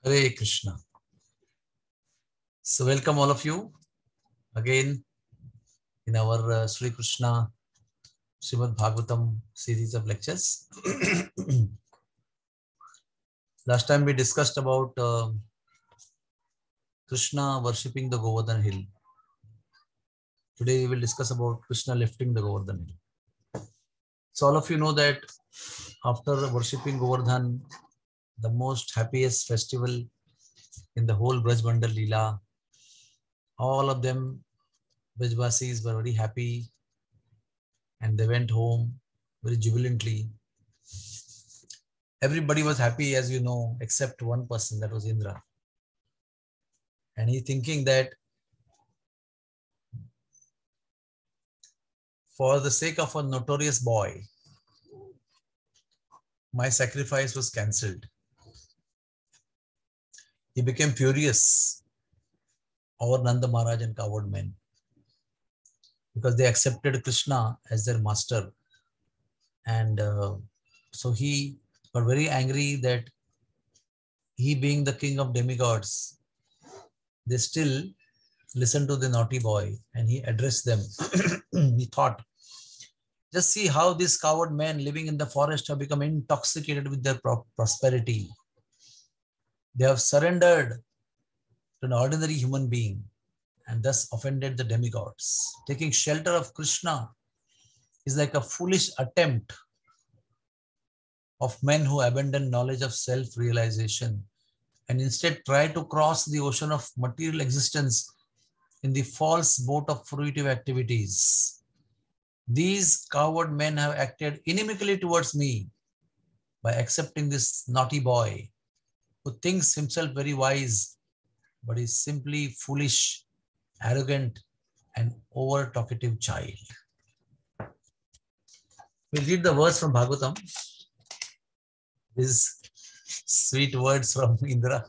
Hare Krishna. So welcome all of you again in our Sri Krishna Srimad Bhagavatam series of lectures. Last time we discussed about Krishna worshipping the Govardhan hill. Today we will discuss about Krishna lifting the Govardhan hill. So all of you know that after worshipping Govardhan, the most happiest festival in the whole Braj Bandal Leela, all of them, Brajvasis, were very happy and they went home very jubilantly. Everybody was happy, as you know, except one person, that was Indra. And he thinking that for the sake of a notorious boy, my sacrifice was cancelled. He became furious over Nanda Maharaj and coward men because they accepted Krishna as their master. And so he got very angry that he, being the king of demigods, they still listened to the naughty boy, and he addressed them. He thought, just see how these coward men living in the forest have become intoxicated with their prosperity. They have surrendered to an ordinary human being and thus offended the demigods. Taking shelter of Krishna is like a foolish attempt of men who abandon knowledge of self-realization and instead try to cross the ocean of material existence in the false boat of fruitive activities. These coward men have acted inimically towards me by accepting this naughty boy who thinks himself very wise, but is simply foolish, arrogant, and over-talkative child. We'll read the verse from Bhagavatam. These sweet words from Indra.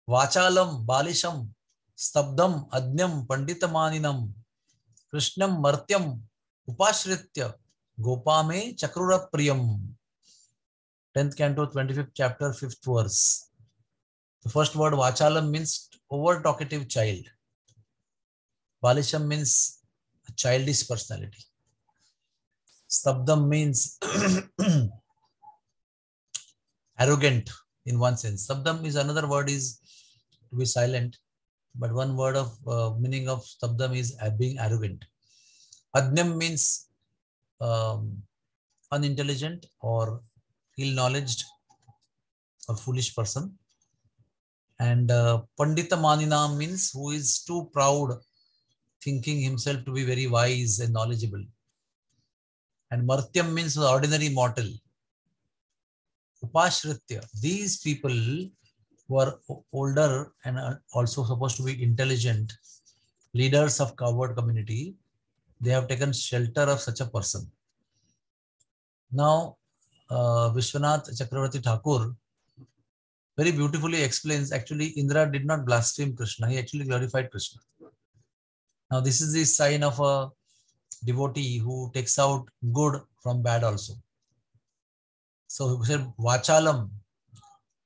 Vachalam balisham stabdam adnyam panditamaninam Krishnam martyam upashritya gopame chakrura priyam. 10th canto, 25th chapter, 5th verse. The first word vachalam means over-talkative child. Balisham means a childish personality. Stabdam means arrogant in one sense. Stabdam is another word is to be silent, but one word of meaning of stabdam is being arrogant. Adnyam means unintelligent or ill-knowledged or foolish person. And Pandita Maninam means who is too proud, thinking himself to be very wise and knowledgeable. And Martyam means ordinary mortal. Upashritya, these people who are older and are also supposed to be intelligent, leaders of coward community, they have taken shelter of such a person. Now, Vishwanath Chakravarti Thakur very beautifully explains, actually Indra did not blaspheme Krishna, he actually glorified Krishna. Now, this is the sign of a devotee who takes out good from bad also. So, he said, Vachalam,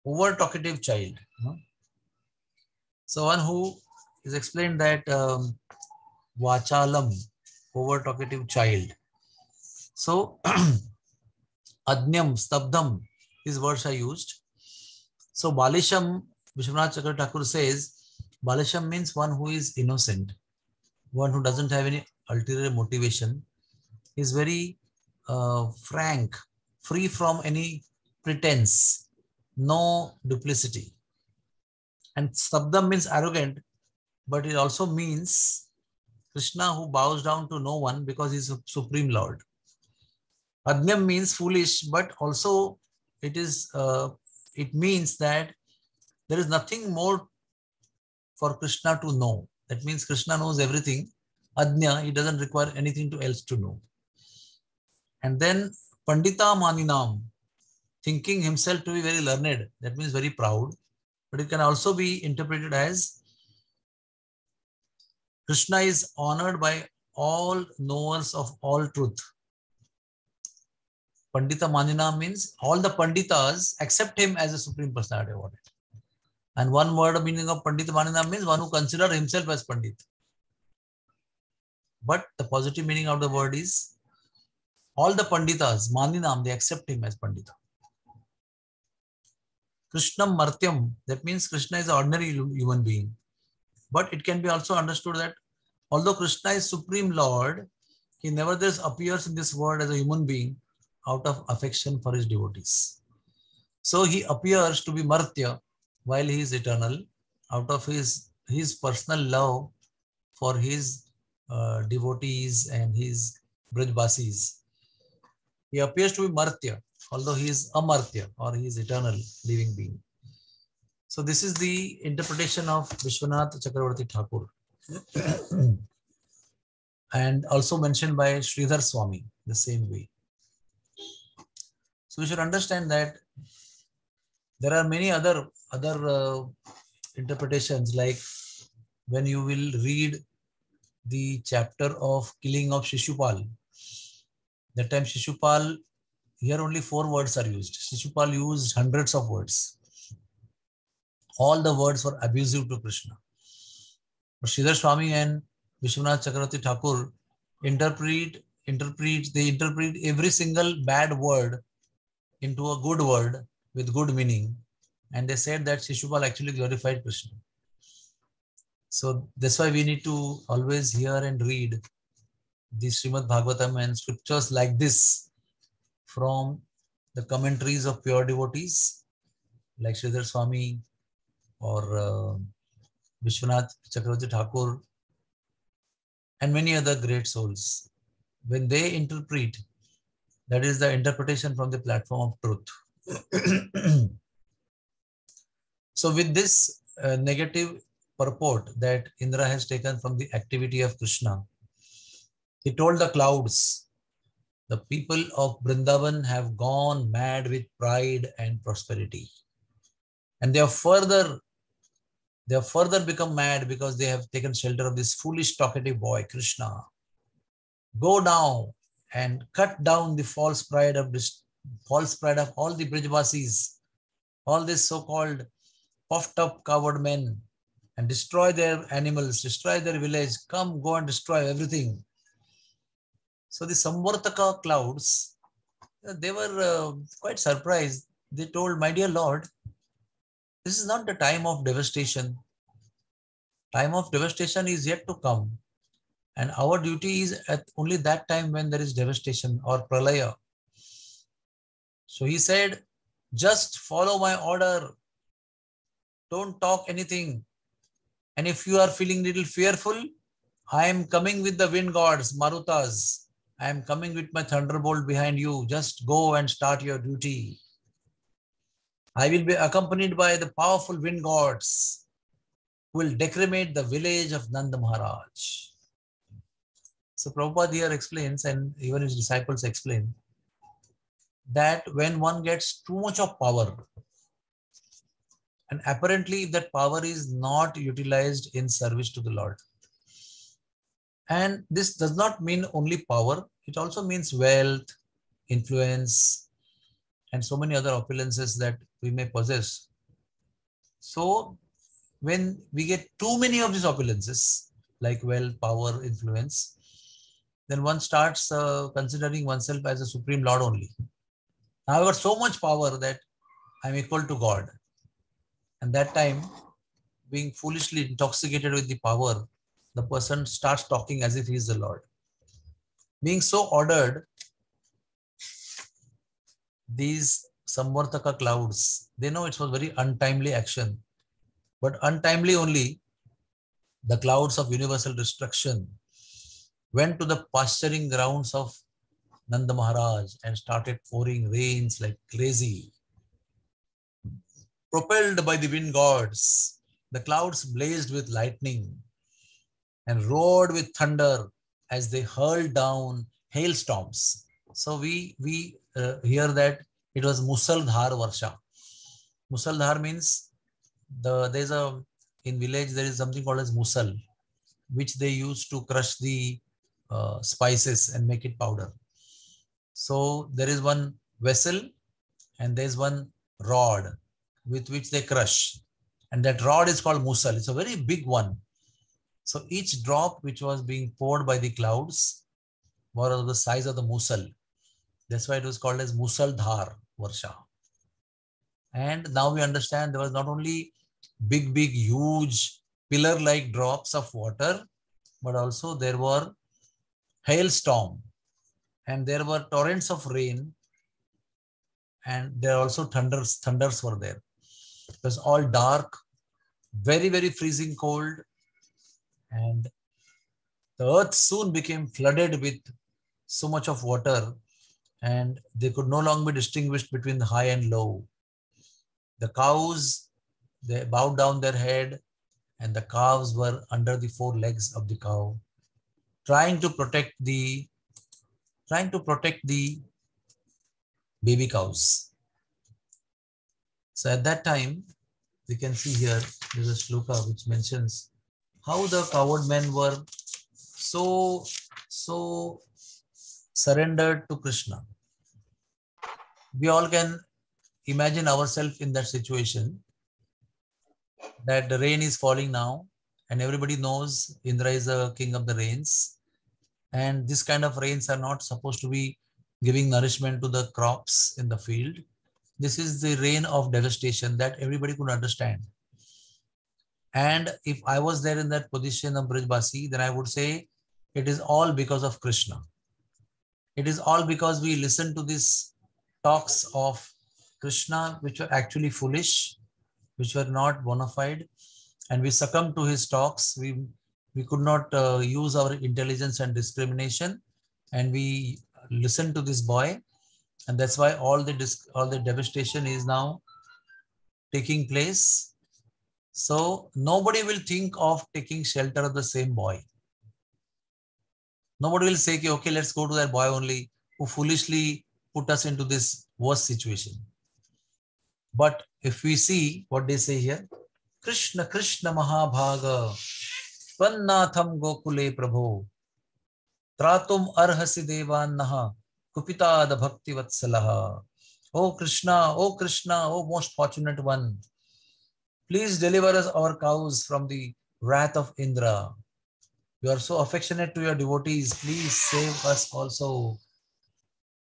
over-talkative child. So, one who is explained that Vachalam, over-talkative child. So, Adnyam, Stabdam, these words are used. So, Balisham, Vishwanath Chakravarti Thakur says, Balisham means one who is innocent, one who doesn't have any ulterior motivation, is very frank, free from any pretense, no duplicity. And Stabdam means arrogant, but it also means Krishna who bows down to no one because he is a Supreme Lord. Adnyam means foolish, but also it means that there is nothing more for Krishna to know. That means Krishna knows everything. Adnya, he doesn't require anything else to know. And then Pandita Maninam, thinking himself to be very learned, that means very proud. But it can also be interpreted as Krishna is honored by all knowers of all truth. Pandita Manina means all the Panditas accept him as a Supreme Personality of Godhead. And one word meaning of Pandit Maninam means one who considers himself as Pandit. But the positive meaning of the word is all the Panditas, Maninam, they accept him as Pandita. Krishnam Martyam, that means Krishna is an ordinary human being. But it can be also understood that although Krishna is Supreme Lord, he nevertheless appears in this world as a human being out of affection for his devotees. So he appears to be Martya while he is eternal out of his personal love for his devotees and his Brajbasis. He appears to be Martya, although he is Amartya or he is eternal living being. So this is the interpretation of Vishwanath Chakravarti Thakur. And also mentioned by Sridhar Swami, the same way. So we should understand that there are many other interpretations, like when you will read the chapter of killing of Shishupal. That time Shishupal, here only 4 words are used. Shishupal used hundreds of words. All the words were abusive to Krishna. But Sridhar Swami and Vishwanath Chakravarti Thakur interpret every single bad word into a good word with good meaning. And they said that Shishupal actually glorified Krishna. So that's why we need to always hear and read the Srimad Bhagavatam and scriptures like this from the commentaries of pure devotees like Sridhar Swami or Vishwanath Chakravarti Thakur and many other great souls. When they interpret, that is the interpretation from the platform of truth. So with this negative purport that Indra has taken from the activity of Krishna, he told the clouds, the people of Vrindavan have gone mad with pride and prosperity. And they have further become mad because they have taken shelter of this foolish talkative boy, Krishna. Go now and cut down the false pride of all the Brijvasis, all these so-called puffed up coward men, and destroy their animals, destroy their village. Come, go and destroy everything. So the Samvartaka clouds, they were quite surprised. They told, my dear Lord, this is not the time of devastation. Time of devastation is yet to come. And our duty is at only that time when there is devastation or pralaya. So he said, just follow my order. Don't talk anything. And if you are feeling a little fearful, I am coming with the wind gods, Marutas. I am coming with my thunderbolt behind you. Just go and start your duty. I will be accompanied by the powerful wind gods who will decimate the village of Nanda Maharaj. So Prabhupada here explains, and even his disciples explain, that when one gets too much of power, and apparently that power is not utilized in service to the Lord. And this does not mean only power, it also means wealth, influence, and so many other opulences that we may possess. So when we get too many of these opulences, like wealth, power, influence, then one starts considering oneself as a supreme Lord only. Now I've got so much power that I'm equal to God. And that time, being foolishly intoxicated with the power, the person starts talking as if he is the Lord. Being so ordered, these Samvartaka clouds, they know it was very untimely action. But untimely only, the clouds of universal destruction went to the pasturing grounds of Nanda Maharaj and started pouring rains like crazy. Propelled by the wind gods, the clouds blazed with lightning and roared with thunder as they hurled down hailstorms. So we hear that it was Musaldhar Varsha. Musaldhar means in village there is something called as musal, which they use to crush the spices and make it powder. So there is one vessel and there is one rod with which they crush. And that rod is called Musal. It's a very big one. So each drop which was being poured by the clouds was of the size of the Musal. That's why it was called as Musal Dhar Varsha. And now we understand there was not only big, huge pillar-like drops of water, but also there were hailstorm and there were torrents of rain, and there are also thunders were there. It was all dark, very, very freezing cold, and the earth soon became flooded with so much of water, and they could no longer be distinguished between the high and low. The cows, they bowed down their head, and the calves were under the four legs of the cow, trying to protect the baby cows. So at that time, we can see here, there's a shloka which mentions how the coward men were so surrendered to Krishna. We all can imagine ourselves in that situation, that the rain is falling now, and everybody knows Indra is the king of the rains. And this kind of rains are not supposed to be giving nourishment to the crops in the field. This is the rain of devastation that everybody could understand. And if I was there in that position of Brijbasi, then I would say it is all because of Krishna. It is all because we listen to these talks of Krishna, which were actually foolish, which were not bona fide, and we succumbed to his talks. We could not use our intelligence and discrimination, and we listened to this boy, and that's why all the devastation is now taking place. So nobody will think of taking shelter of the same boy. Nobody will say, okay, let's go to that boy only who foolishly put us into this worst situation. But if we see what they say here, Krishna Krishna Mahabhaga Tvannatham Gokule Prabho Tratum Arhasi Devannaha Kupitad Bhakti Vatsalaha. Oh Krishna, oh most fortunate one, please deliver us our cows from the wrath of Indra. You are so affectionate to your devotees. Please save us also.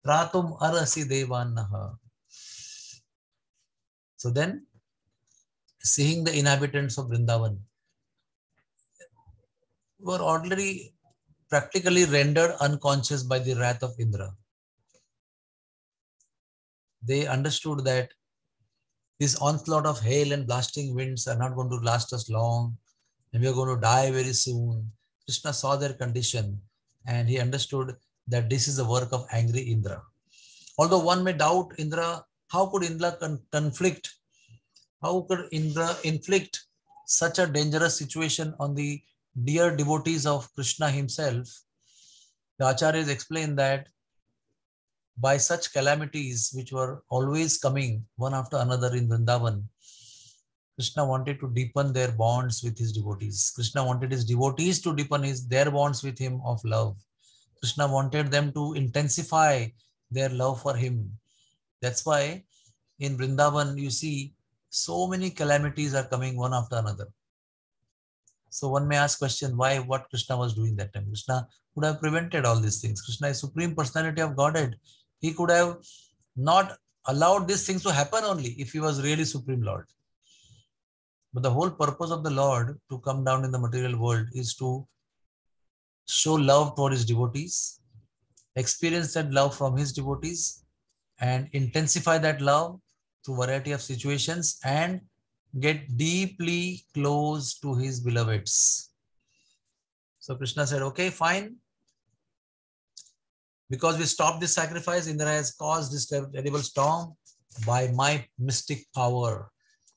Tratum Arhasi Devannaha. So then, seeing the inhabitants of Vrindavan were already practically rendered unconscious by the wrath of Indra. They understood that this onslaught of hail and blasting winds are not going to last us long, and we are going to die very soon. Krishna saw their condition, and he understood that this is the work of angry Indra. Although one may doubt Indra, how could Indra conflict? How could Indra inflict such a dangerous situation on the dear devotees of Krishna himself? The Acharyas explain that by such calamities which were always coming one after another in Vrindavan, Krishna wanted to deepen their bonds with his devotees. Krishna wanted his devotees to deepen their bonds with him of love. Krishna wanted them to intensify their love for him. That's why in Vrindavan, you see so many calamities are coming one after another. So one may ask question, why, what Krishna was doing that time? Krishna would have prevented all these things. Krishna is Supreme Personality of Godhead. He could have not allowed these things to happen only if he was really Supreme Lord. But the whole purpose of the Lord to come down in the material world is to show love toward his devotees, experience that love from his devotees, and intensify that love through variety of situations and get deeply close to his beloveds. So Krishna said, okay, fine. Because we stopped this sacrifice, Indra has caused this terrible storm. By my mystic power,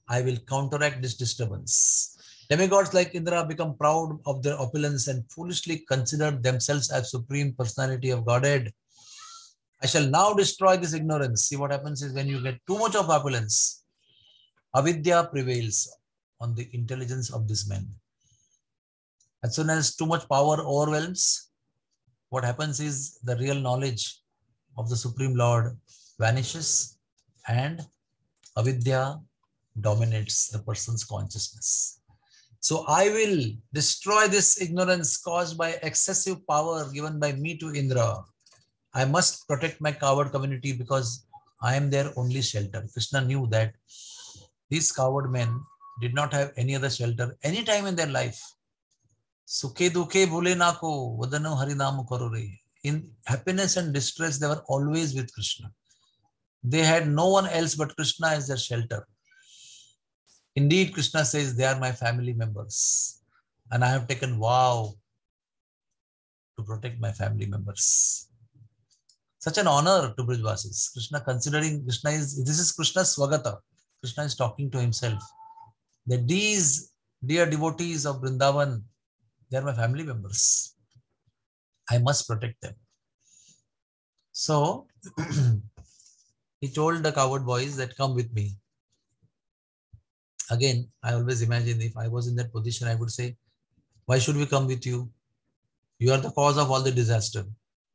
I will counteract this disturbance. Demigods like Indra become proud of their opulence and foolishly consider themselves as Supreme Personality of Godhead. I shall now destroy this ignorance. See, what happens is when you get too much of opulence, avidya prevails on the intelligence of these men. As soon as too much power overwhelms, what happens is the real knowledge of the Supreme Lord vanishes and avidya dominates the person's consciousness. So I will destroy this ignorance caused by excessive power given by me to Indra. I must protect my coward community because I am their only shelter. Krishna knew that these coward men did not have any other shelter any time in their life. Sukhe dukhe bhule na ko, vadano harinamu karore. In happiness and distress, they were always with Krishna. They had no one else but Krishna as their shelter. Indeed, Krishna says, they are my family members. And I have taken vow to protect my family members. Such an honor to Brijvasis. Krishna considering this is Krishna's Swagata. Krishna is talking to himself. That these dear devotees of Vrindavan, they are my family members. I must protect them. So, he told the coward boys that come with me. Again, I always imagine if I was in that position, I would say, why should we come with you? You are the cause of all the disaster.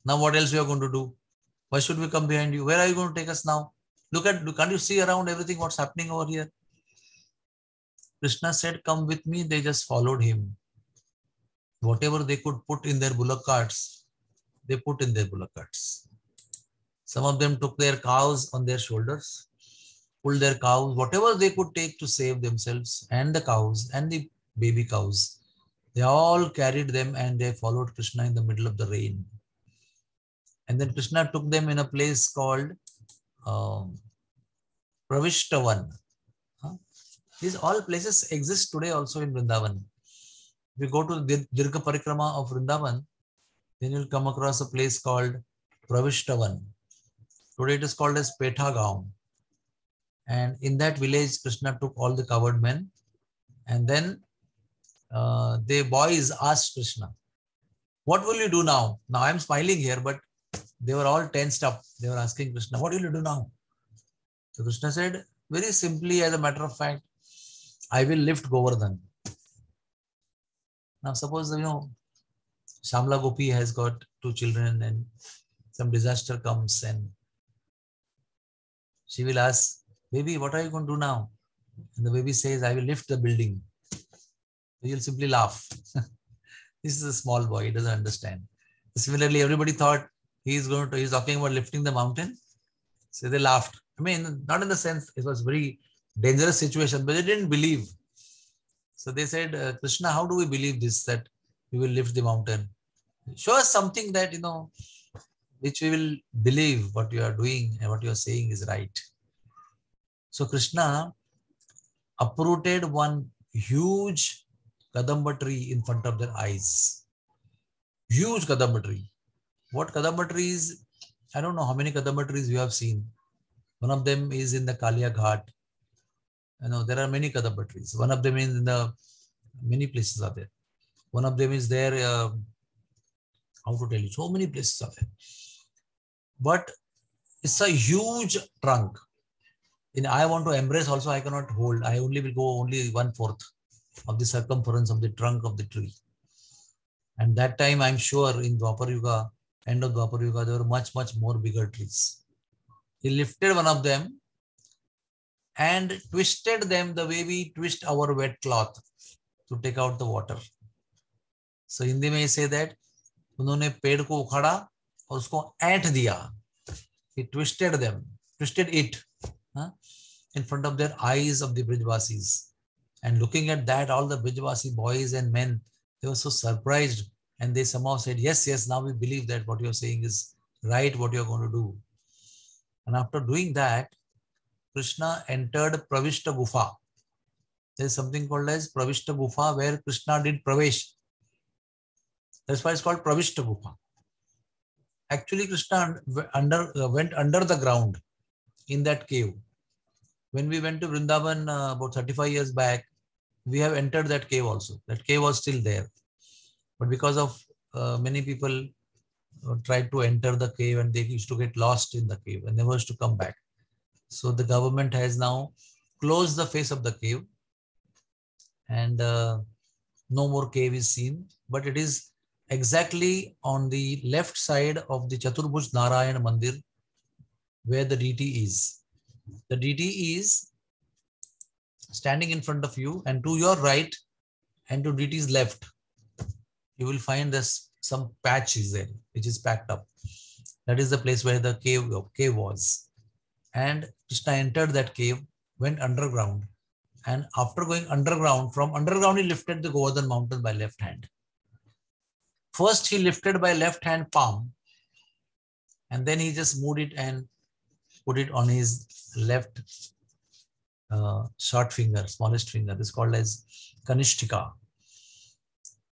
Now what else we are going to do? Why should we come behind you? Where are you going to take us now? Can't you see around everything what's happening over here? Krishna said, come with me. They just followed him. Whatever they could put in their bullock carts, they put in their bullock carts. Some of them took their cows on their shoulders, pulled their cows, whatever they could take to save themselves and the cows and the baby cows. They all carried them and they followed Krishna in the middle of the rain. And then Krishna took them in a place called Pravishtavan. These all places exist today also in Vrindavan. If you go to the Dirgha Parikrama of Vrindavan, then you'll come across a place called Pravishtavan. Today it is called as Petha Gaon. And in that village, Krishna took all the coward men. And then the boys asked Krishna, what will you do now? Now I'm smiling here, but they were all tensed up. They were asking Krishna, what will you do now? So Krishna said, very simply, as a matter of fact, I will lift Govardhan. Now suppose, Shamla Gopi has got 2 children and some disaster comes and she will ask, baby, what are you going to do now? And the baby says, I will lift the building. You'll simply laugh. This is a small boy, he doesn't understand. Similarly, everybody thought he's talking about lifting the mountain. So they laughed. I mean, not in the sense it was a very dangerous situation, but they didn't believe. So they said, Krishna, how do we believe this, that we will lift the mountain? Show us something that, which we will believe what you are doing and what you are saying is right. So Krishna uprooted one huge Kadamba tree in front of their eyes. Huge Kadamba tree. What Kadamba tree is? I don't know how many Kadamba trees you have seen. One of them is in the Kalia Ghat. There are many Kadamba trees. One of them is in the many places are there. One of them is there. How to tell you? So many places are there. But it's a huge trunk. I want to embrace also, I cannot hold. I only will go only 1/4 of the circumference of the trunk of the tree. And that time, I'm sure in Dwapar Yuga, end of Dwapar Yuga, there were much, much more bigger trees. He lifted one of them and twisted them the way we twist our wet cloth to take out the water. So Hindi में say that उन्होंने पेड़ को उखाड़ा और उसको ऐंठ दिया. He twisted it in front of their eyes of the Brijvasis. And looking at that, all the Brijvasi boys and men, they were so surprised and they somehow said, yes, now we believe that what you're saying is right, what you're going to do. And after doing that, Krishna entered Pravishta Gufa. There is something called as Pravishta Gufa where Krishna did Pravesh. That's why it's called Pravishta Gufa. Actually, Krishna went under the ground in that cave. When we went to Vrindavan about 35 years back, we have entered that cave also. That cave was still there. But because of many people tried to enter the cave and they used to get lost in the cave and never used to come back. So the government has now closed the face of the cave and no more cave is seen. But it is exactly on the left side of the Chaturbhuj Narayan Mandir where the deity is. The deity is standing in front of you, and to your right and to deity's left, you will find this some patch is there, which is packed up. That is the place where the cave was. And Krishna entered that cave, went underground, and after going underground, from underground he lifted the Govardhan mountain by left hand. First he lifted by left hand palm, and then he just moved it and put it on his left short finger, smallest finger. This is called as Kanishtika.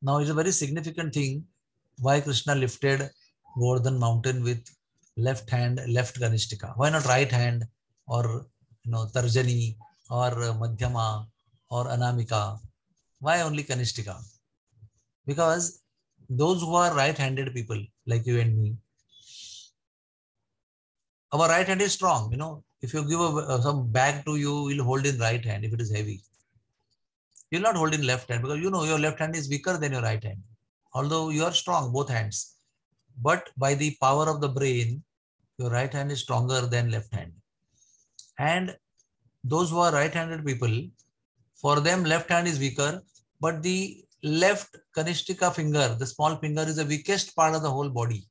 Now it's a very significant thing why Krishna lifted Govardhan mountain with left hand, left Kanishtika. Why not right hand or Tarjani or Madhyama or Anamika? Why only Kanishtika? Because those who are right-handed people like you and me, our right hand is strong. If you give some bag to you, you'll hold in right hand if it is heavy. You'll not hold in left hand because your left hand is weaker than your right hand. Although you are strong, both hands. But by the power of the brain, your right hand is stronger than left hand. And those who are right-handed people, for them left hand is weaker, but the left Kanishtika finger, the small finger, is the weakest part of the whole body.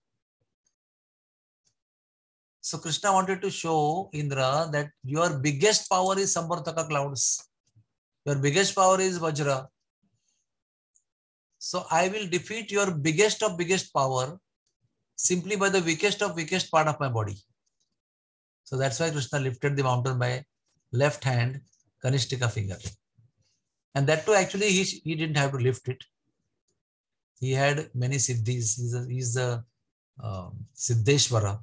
So Krishna wanted to show Indra that your biggest power is Samvartaka clouds. Your biggest power is Vajra. So I will defeat your biggest of biggest power simply by the weakest of weakest part of my body. So that's why Krishna lifted the mountain by left hand Kanishtika finger. And that too, actually, he didn't have to lift it. He had many siddhis. He's the Siddheshwara,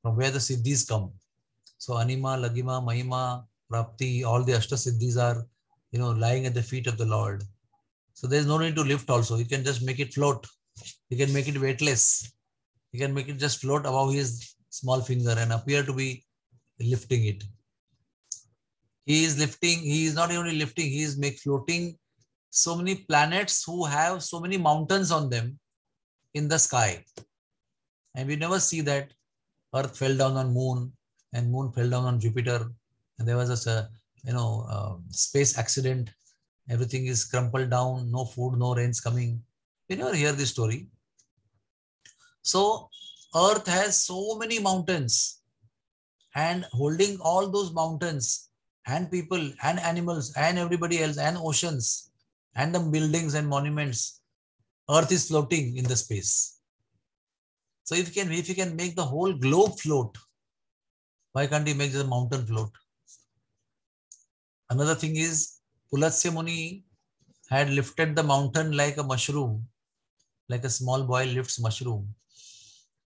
from where the siddhis come. So Anima, Lagima, Mahima, Prapti, all the Ashta siddhis are, lying at the feet of the Lord. So there's no need to lift also. You can just make it float. You can make it weightless. You can make it just float above his small finger and appear to be lifting it. He is lifting, he is not only lifting, he is floating so many planets who have so many mountains on them in the sky. And we never see that Earth fell down on Moon and Moon fell down on Jupiter. And there was a space accident. Everything is crumpled down, no food, no rains coming. We never hear this story. So Earth has so many mountains, and holding all those mountains and people and animals and everybody else and oceans and the buildings and monuments, Earth is floating in the space. So if you can make the whole globe float, why can't you make the mountain float? Another thing is, Pulatsya Muni had lifted the mountain like a mushroom, like a small boy lifts mushroom.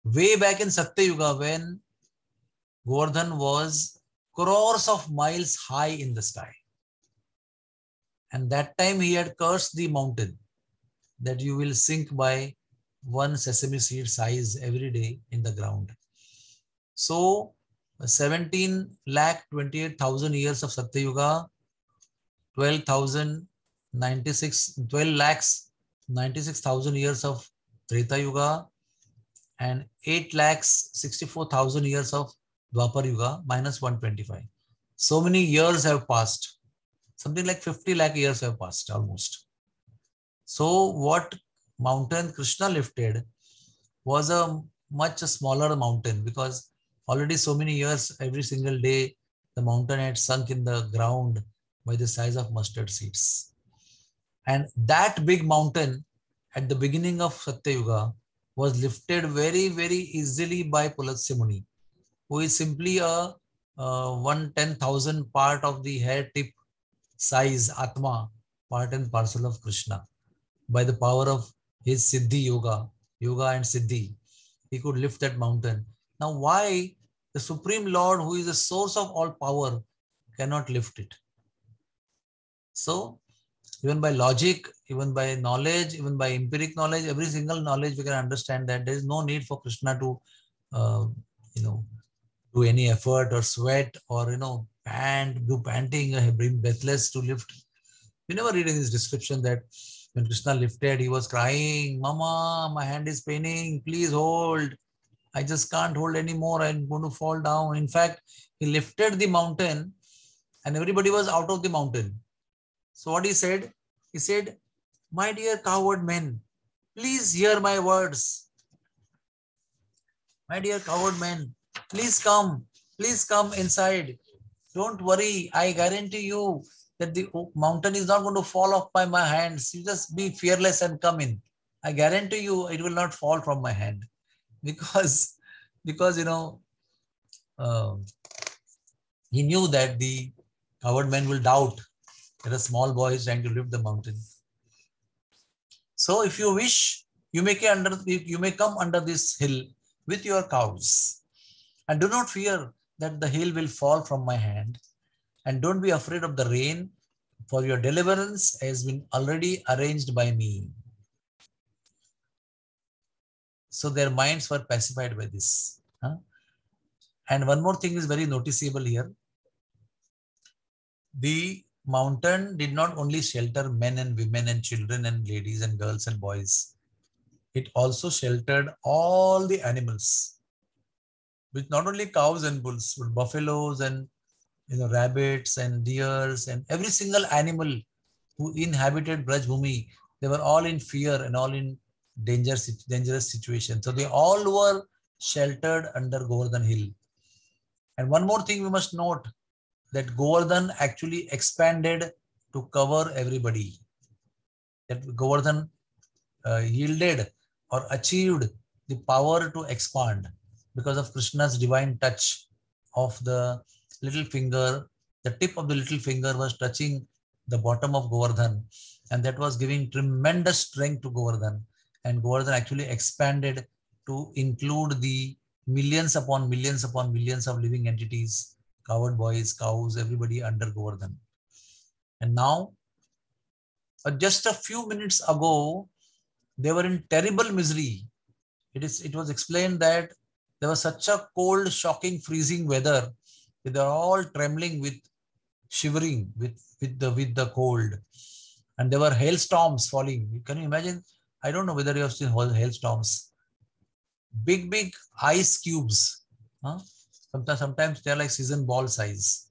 Way back in Satya Yuga, when Govardhan was crores of miles high in the sky. And that time he had cursed the mountain that you will sink by one sesame seed size every day in the ground. So 17,28,000 years of Satya Yuga, 12,96,000 years of Treta Yuga, and 8,64,000 years of Dwapar Yuga minus 125. So many years have passed. Something like 50 lakh years have passed almost. So what mountain Krishna lifted was a much smaller mountain, because already so many years, every single day, the mountain had sunk in the ground by the size of mustard seeds. And that big mountain at the beginning of Satya Yuga was lifted very, very easily by Pulatsya Muni, who is simply a 1/10,000 part of the hair tip size Atma, part and parcel of Krishna. By the power of his Siddhi yoga and Siddhi, he could lift that mountain. Now why the Supreme Lord, who is the source of all power, cannot lift it? So even by logic, even by knowledge, even by empiric knowledge, every single knowledge, we can understand that there is no need for Krishna to, do any effort or sweat or, do panting, bring breathless to lift. We never read in his description that when Krishna lifted, he was crying, "Mama, my hand is paining, please hold. I just can't hold anymore. I'm going to fall down." In fact, he lifted the mountain and everybody was out of the mountain. So what he said? He said, "My dear coward men, please hear my words. My dear coward men, please come inside. Don't worry, I guarantee you that the mountain is not going to fall off by my hands. You just be fearless and come in. I guarantee you it will not fall from my hand." Because, because uh, he knew that the coward men will doubt that a small boy is trying to lift the mountain. So if you wish, you may come under this hill with your cows. And do not fear that the hill will fall from my hand. And don't be afraid of the rain, for your deliverance has been already arranged by me. So their minds were pacified by this. Huh? And one more thing is very noticeable here. The mountain did not only shelter men and women and children and ladies and girls and boys. It also sheltered all the animals, with not only cows and bulls, but buffaloes and rabbits and deers and every single animal who inhabited Braj Bhumi. They were all in fear and all in dangerous situation. So they all were sheltered under Govardhan Hill. And one more thing we must note, that Govardhan actually expanded to cover everybody. That Govardhan yielded or achieved the power to expand because of Krishna's divine touch of the little finger. The tip of the little finger was touching the bottom of Govardhan, and that was giving tremendous strength to Govardhan. And Govardhan actually expanded to include the millions upon millions upon millions of living entities, coward boys, cows, everybody under Govardhan. And now, just a few minutes ago, they were in terrible misery. It was explained that there was such a cold, shocking, freezing weather that they were all trembling with shivering with the cold. And there were hailstorms falling. Can you imagine? I don't know whether you have seen hailstorms. Big ice cubes. Huh? Sometimes they're like season ball size.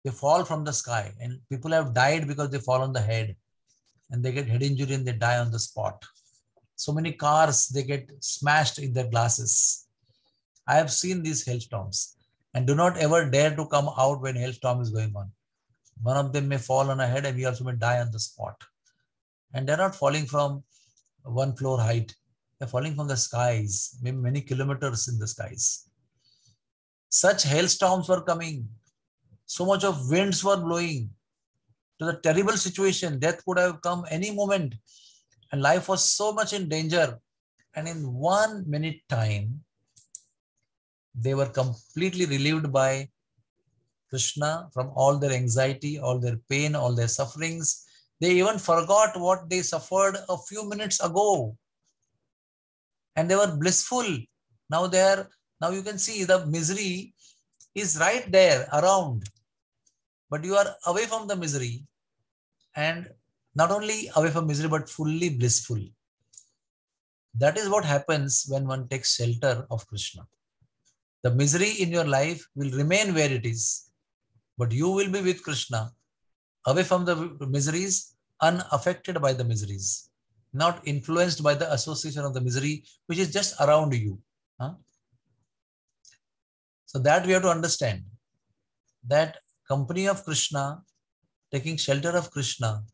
They fall from the sky, and people have died because they fall on the head, and they get head injury and they die on the spot. So many cars, they get smashed in their glasses. I have seen these hailstorms, and do not ever dare to come out when hailstorm is going on. One of them may fall on a head and we also may die on the spot. And they're not falling from one floor height. They're falling from the skies, maybe many kilometers in the skies. Such hailstorms were coming. So much of winds were blowing. To the terrible situation, death could have come any moment. And life was so much in danger. And in 1 minute time, they were completely relieved by Krishna from all their anxiety, all their pain, all their sufferings. They even forgot what they suffered a few minutes ago. And they were blissful. Now you can see the misery is right there around. But you are away from the misery, and not only away from misery, but fully blissful. That is what happens when one takes shelter of Krishna. The misery in your life will remain where it is, but you will be with Krishna, away from the miseries, unaffected by the miseries, not influenced by the association of the misery, which is just around you. Huh? So that we have to understand, that company of Krishna, taking shelter of Krishna,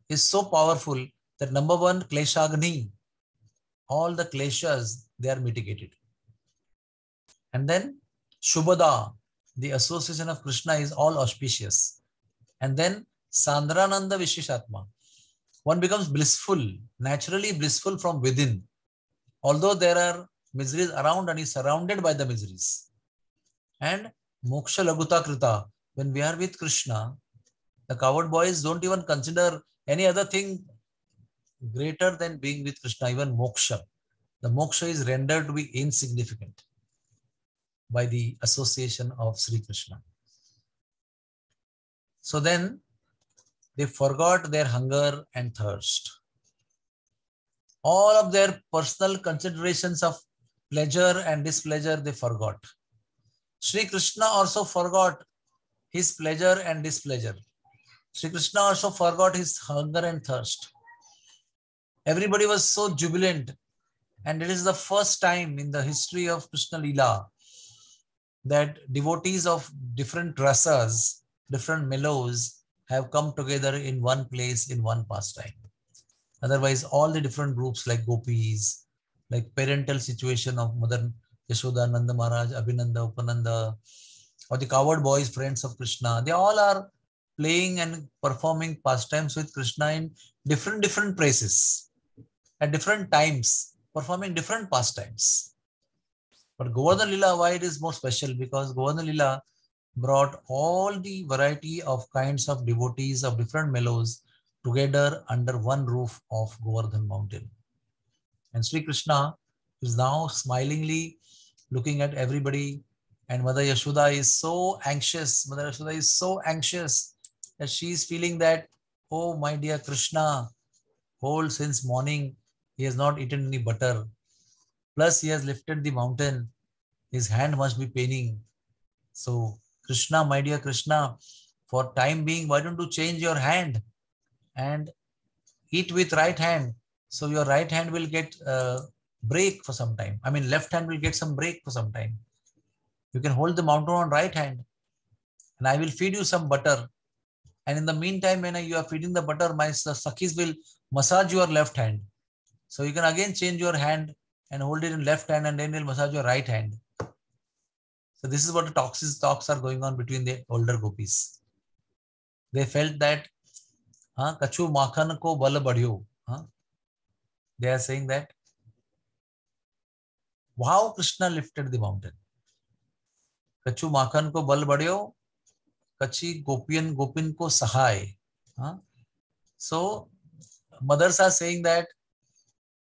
is so powerful that number one, Kleshagni, all the kleshas, they are mitigated. And then Shubhada, the association of Krishna is all auspicious. And then Sandrananda Visheshatma, one becomes blissful, naturally blissful from within. Although there are miseries around and is surrounded by the miseries. And Moksha Laguta Krita, when we are with Krishna, the coward boys don't even consider any other thing greater than being with Krishna, even moksha. The moksha is rendered to be insignificant by the association of Sri Krishna. So then they forgot their hunger and thirst. All of their personal considerations of pleasure and displeasure, they forgot. Sri Krishna also forgot his pleasure and displeasure. Sri Krishna also forgot his hunger and thirst. Everybody was so jubilant. And it is the first time in the history of Krishna Leela that devotees of different rasas, different mellows have come together in one place, in one pastime. Otherwise, all the different groups like gopis, like parental situation of Mother Yashoda, Nanda Maharaj, Abhinanda, Upananda, or the coward boys, friends of Krishna, they all are playing and performing pastimes with Krishna in different places, at different times, performing different pastimes. But Govardhan Lila, why it is more special? Because Govardhan Lila brought all the variety of kinds of devotees of different mellows together under one roof of Govardhan mountain. And Sri Krishna is now smilingly looking at everybody, and Mother Yashoda is so anxious. Mother Yashoda is so anxious that she is feeling that, oh my dear Krishna, whole since morning he has not eaten any butter. Plus he has lifted the mountain. His hand must be paining. So Krishna, my dear Krishna, for time being, why don't you change your hand and eat with right hand? So your right hand will get break for some time. I mean, left hand will get some break for some time. You can hold the mountain on right hand and I will feed you some butter. And in the meantime, when you are feeding the butter, my Sakhis will massage your left hand. So you can again change your hand and hold it in left hand and then they'll massage your right hand. So this is what the talks are going on between the older gopis. They felt that Kachu Makhan ko bal badhyo. They are saying that how Krishna lifted the mountain. Kachu Makhan ko bal badhyo, Kachi Gopin ko sahay. So mothers are saying that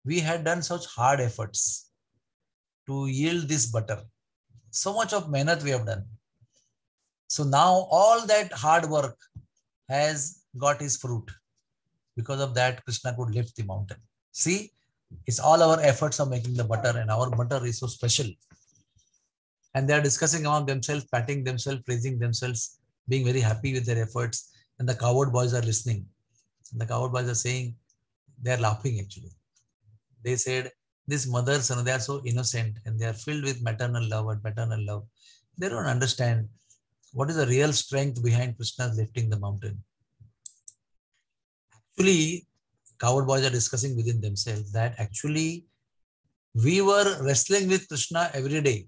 we had done such hard efforts to yield this butter. So much of mehnat we have done. So now all that hard work has got his fruit. Because of that, Krishna could lift the mountain. See, it's all our efforts of making the butter, and our butter is so special. And they are discussing among themselves, patting themselves, praising themselves, being very happy with their efforts. And the coward boys are listening. And the coward boys are saying, they are laughing actually. They said, these mothers, they are so innocent and they are filled with maternal love and paternal love. They don't understand what is the real strength behind Krishna's lifting the mountain. Actually, coward boys are discussing within themselves that actually we were wrestling with Krishna every day.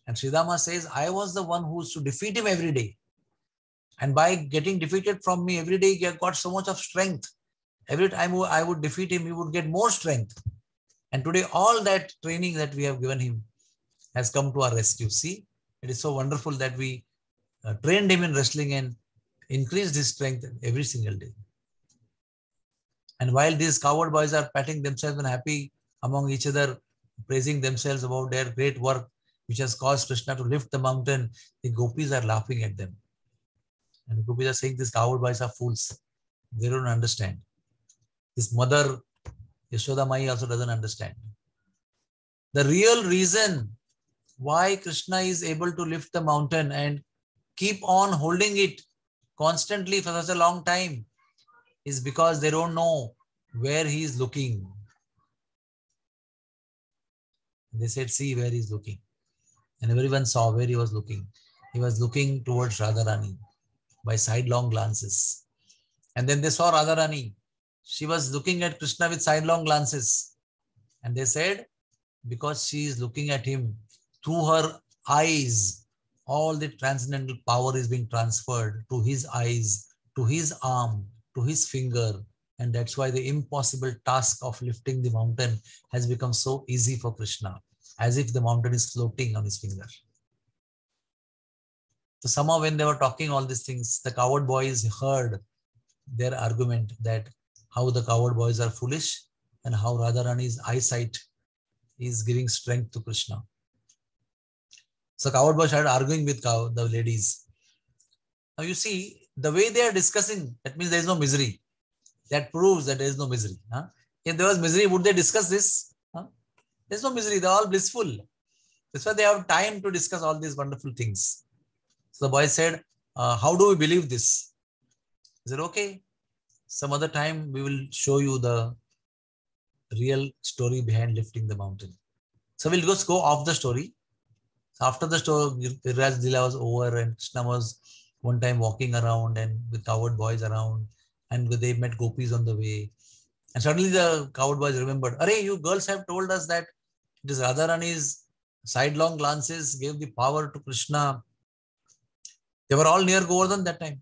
And Sridhama says, I was the one who used to defeat him every day. And by getting defeated from me every day, he got so much of strength. Every time I would defeat him, he would get more strength. And today, all that training that we have given him has come to our rescue. See, it is so wonderful that we trained him in wrestling and increased his strength every single day. And while these coward boys are patting themselves and happy among each other, praising themselves about their great work, which has caused Krishna to lift the mountain, the gopis are laughing at them. And the gopis are saying these coward boys are fools. They don't understand. This mother, Yashoda Mai, also doesn't understand. The real reason why Krishna is able to lift the mountain and keep on holding it constantly for such a long time is because they don't know where he is looking. They said, see where he is looking. And everyone saw where he was looking. He was looking towards Radharani by sidelong glances. And then they saw Radharani. She was looking at Krishna with sidelong glances. And they said, because she is looking at him through her eyes, all the transcendental power is being transferred to his eyes, to his arm, to his finger. And that's why the impossible task of lifting the mountain has become so easy for Krishna, as if the mountain is floating on his finger. So somehow when they were talking all these things, the coward boys heard their argument that how the coward boys are foolish and how Radharani's eyesight is giving strength to Krishna. So coward boys started arguing with the ladies. Now you see, the way they are discussing, that means there is no misery. That proves that there is no misery. If there was misery, would they discuss this? There's no misery. They're all blissful. That's why they have time to discuss all these wonderful things. So the boy said, how do we believe this? He said, okay, some other time we will show you the real story behind lifting the mountain. So we'll just go off the story. So after the story, Giriraj Lila was over and Krishna was one time walking around and with cowherd boys around, and they met gopis on the way. And suddenly the cowherd boys remembered, Arey, you girls have told us that it is Radharani's sidelong glances gave the power to Krishna. They were all near Govardhan that time.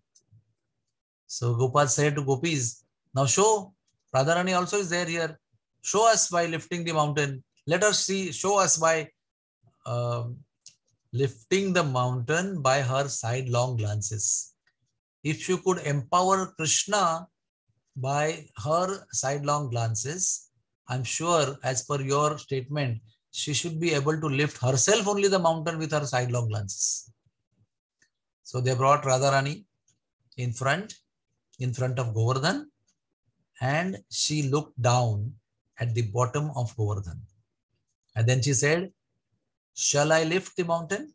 So Gopal said to gopis, now show, Radharani also is there here. Show us by lifting the mountain. Let us see, show us by lifting the mountain by her sidelong glances. If you could empower Krishna by her sidelong glances, I'm sure as per your statement, she should be able to lift herself only the mountain with her sidelong glances. So they brought Radharani in front of Govardhan, and she looked down at the bottom of Govardhan. And then she said, shall I lift the mountain?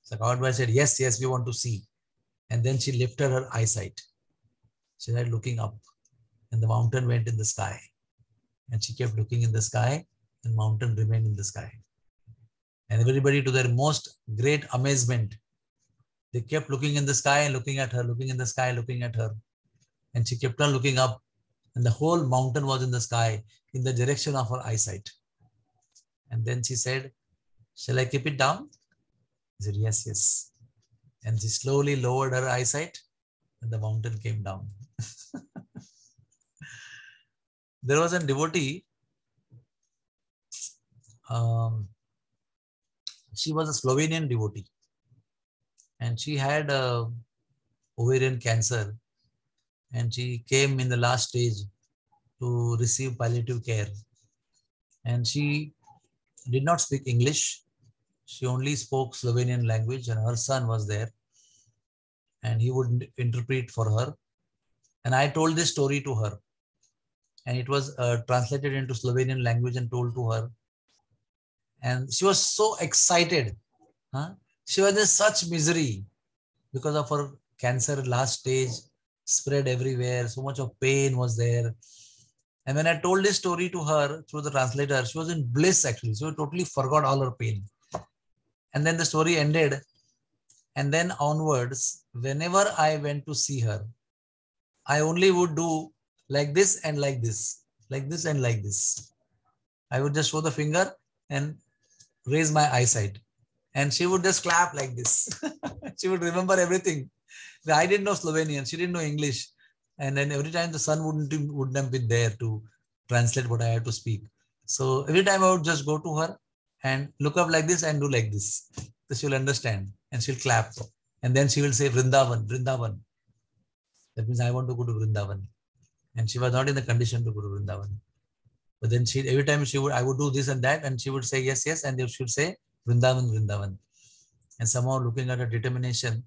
So cowherd boy said, yes, yes, we want to see. And then she lifted her eyesight. She started looking up, and the mountain went in the sky. And she kept looking in the sky, and mountain remained in the sky. And everybody, to their most great amazement, they kept looking in the sky and looking at her, looking in the sky, looking at her. And she kept on looking up, and the whole mountain was in the sky in the direction of her eyesight. And then she said, shall I keep it down? He said, yes, yes. And she slowly lowered her eyesight, and the mountain came down. There was a devotee. She was a Slovenian devotee, and she had ovarian cancer, and she came in the last stage to receive palliative care. And she did not speak English. She only spoke Slovenian language, and her son was there, and he would interpret for her. And I told this story to her, and it was translated into Slovenian language and told to her. And she was so excited. She was in such misery because of her cancer last stage, spread everywhere. So much of pain was there. And when I told this story to her through the translator, she was in bliss actually. She totally forgot all her pain. And then the story ended. And then onwards, whenever I went to see her, I only would do like this and like this, like this and like this. I would just show the finger and raise my eyesight. And she would just clap like this. She would remember everything. I didn't know Slovenian. She didn't know English. And then every time the son wouldn't have been there to translate what I had to speak. So every time I would just go to her and look up like this and do like this. So she'll understand and she'll clap. And then she will say, Vrindavan, Vrindavan. That means I want to go to Vrindavan. And she was not in the condition to go to Vrindavan. But then every time I would do this and that, and she would say yes, yes, and she would say Vrindavan, Vrindavan. And somehow looking at her determination,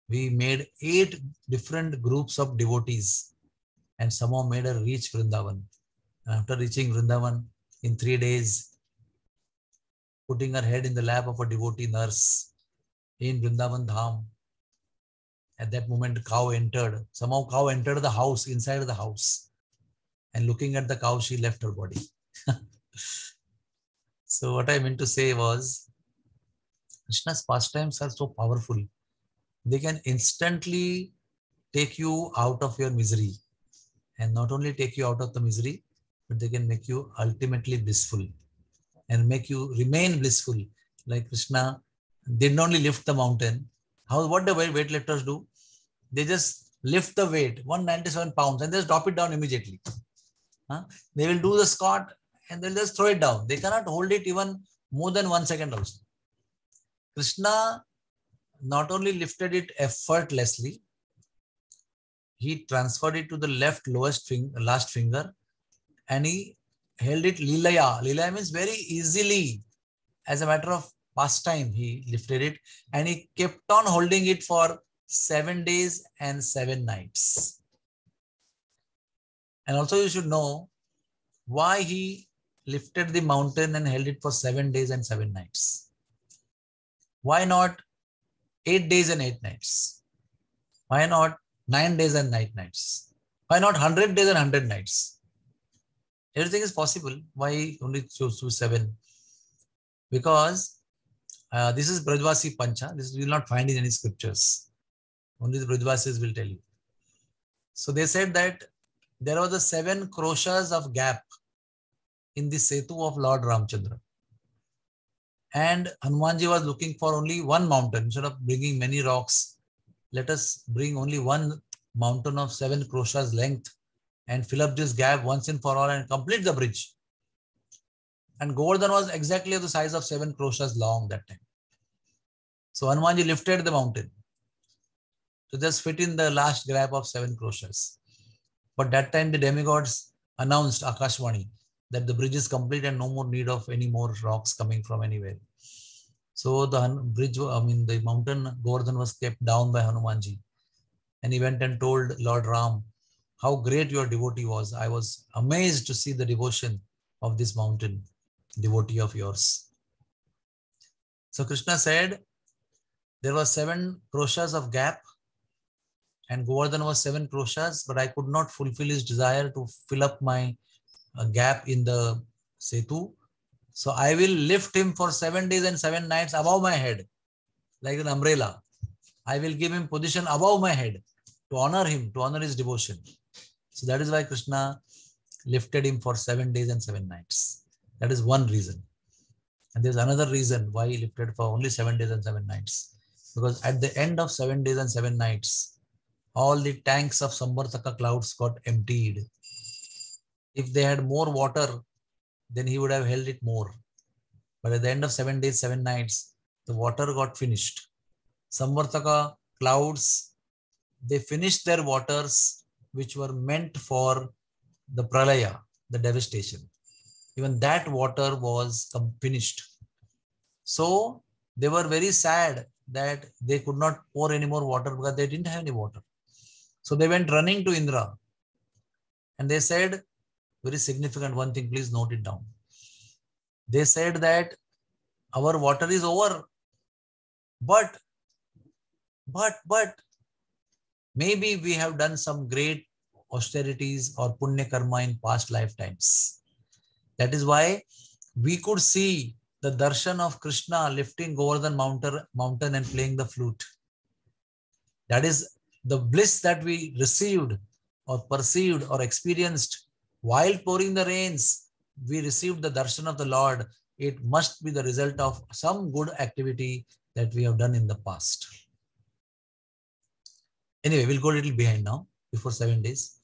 we made 8 different groups of devotees and somehow made her reach Vrindavan. And after reaching Vrindavan in 3 days, putting her head in the lap of a devotee nurse in Vrindavan Dham. At that moment, cow entered. Somehow cow entered the house, inside the house. And looking at the cow, she left her body. So what I meant to say was, Krishna's pastimes are so powerful. They can instantly take you out of your misery. And not only take you out of the misery, but they can make you ultimately blissful and make you remain blissful. Like Krishna did not only lift the mountain. What the weightlifters do? They just lift the weight, 197 pounds, and just drop it down immediately. They will do the squat and they'll just throw it down. They cannot hold it even more than 1 second also. Krishna not only lifted it effortlessly, he transferred it to the last finger, and he held it lilaya. Lilaya means very easily. As a matter of pastime, he lifted it, and he kept on holding it for 7 days and 7 nights. And also you should know why he lifted the mountain and held it for 7 days and 7 nights. Why not 8 days and 8 nights? Why not 9 days and 9 nights? Why not 100 days and 100 nights? Everything is possible. Why only choose 7? Because this is Brajvasi Pancha. This you will not find in any scriptures. Only the Brajvasis will tell you. So they said that there were the 7 kroshas of gap in the Setu of Lord Ramchandra. And Hanumanji was looking for only one mountain. Instead of bringing many rocks, let us bring only one mountain of 7 kroshas length and fill up this gap once and for all and complete the bridge. And Govardhan was exactly of the size of 7 kroshas long that time. So Hanumanji lifted the mountain to just fit in the last gap of 7 kroshas. But that time the demigods announced Akashvani that the bridge is complete and no more need of any more rocks coming from anywhere. So the bridge, the mountain Govardhan was kept down by Hanumanji. And he went and told Lord Ram how great your devotee was. I was amazed to see the devotion of this mountain, devotee of yours. So Krishna said, there were 7 kroshas of gap and Govardhan was 7 kroshas, but I could not fulfill his desire to fill up my gap in the Setu. So I will lift him for 7 days and 7 nights above my head, like an umbrella. I will give him position above my head to honor him, to honor his devotion. So that is why Krishna lifted him for 7 days and 7 nights. That is one reason. And there's another reason why he lifted for only 7 days and 7 nights. Because at the end of 7 days and 7 nights, all the tanks of Samvartaka clouds got emptied. If they had more water, then he would have held it more. But at the end of 7 days, 7 nights, the water got finished. Samvartaka clouds, they finished their waters, which were meant for the pralaya, the devastation. Even that water was finished. So they were very sad that they could not pour any more water because they didn't have any water. So they went running to Indra and they said, very significant one thing, please note it down. They said that our water is over, but maybe we have done some great austerities or punya karma in past lifetimes. That is why we could see the darshan of Krishna lifting Govardhan mountain and playing the flute. That is the bliss that we received or perceived or experienced while pouring the rains. We received the darshan of the Lord. It must be the result of some good activity that we have done in the past. Anyway, we'll go a little behind now, before 7 days.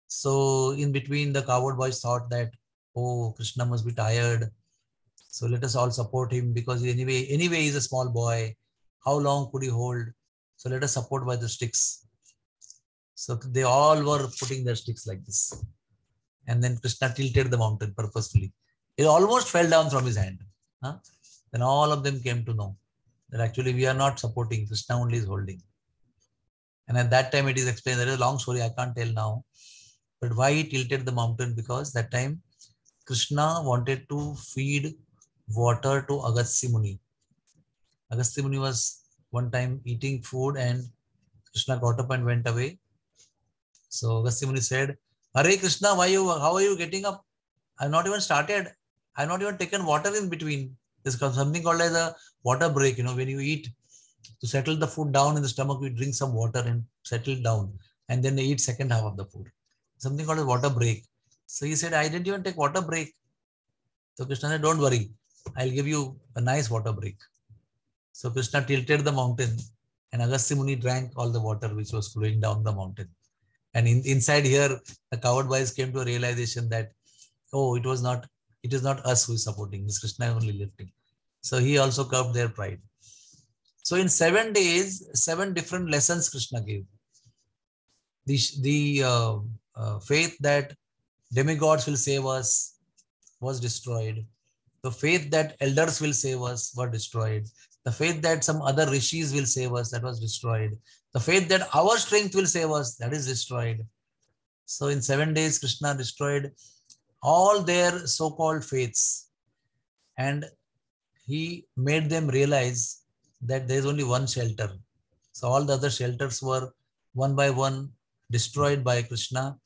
So in between, the coward boys thought that, oh, Krishna must be tired. So let us all support him because anyway he's a small boy. How long could he hold? So let us support by the sticks. So they all were putting their sticks like this. And then Krishna tilted the mountain purposefully. It almost fell down from his hand. Then all of them came to know that actually we are not supporting, Krishna only is holding. And at that time it is explained, there is a long story, I can't tell now. But why he tilted the mountain? Because that time Krishna wanted to feed water to Agastya Muni. Agastya Muni was one time eating food and Krishna got up and went away. So Agastya Muni said, Hare Krishna, how are you getting up? I have not even started. I have not even taken water in between. There's something called as a water break. When you eat, to settle the food down in the stomach, we drink some water and settle it down. And then they eat second half of the food. Something called a water break. So he said, I didn't even take water break. So Krishna said, don't worry. I'll give you a nice water break. So Krishna tilted the mountain and Agastya Muni drank all the water which was flowing down the mountain. And inside here, the coward boys came to a realization that, oh, it is not us who is supporting, this Krishna is only lifting. So he also curbed their pride. So in 7 days, 7 different lessons Krishna gave. The faith that demigods will save us was destroyed. The faith that elders will save us were destroyed. The faith that some other rishis will save us, that was destroyed. The faith that our strength will save us, that is destroyed. So in 7 days, Krishna destroyed all their so-called faiths. And he made them realize that there is only one shelter. So all the other shelters were one by one destroyed by Krishna,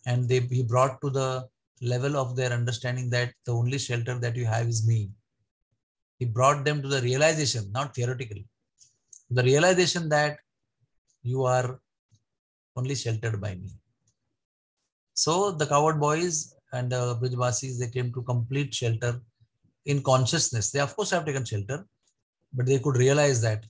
and he brought to the level of their understanding that the only shelter that you have is me. He brought them to the realization, not theoretically, the realization that you are only sheltered by me. So the coward boys and the Brijvasis, they came to complete shelter in consciousness. They of course have taken shelter, but they could realize that,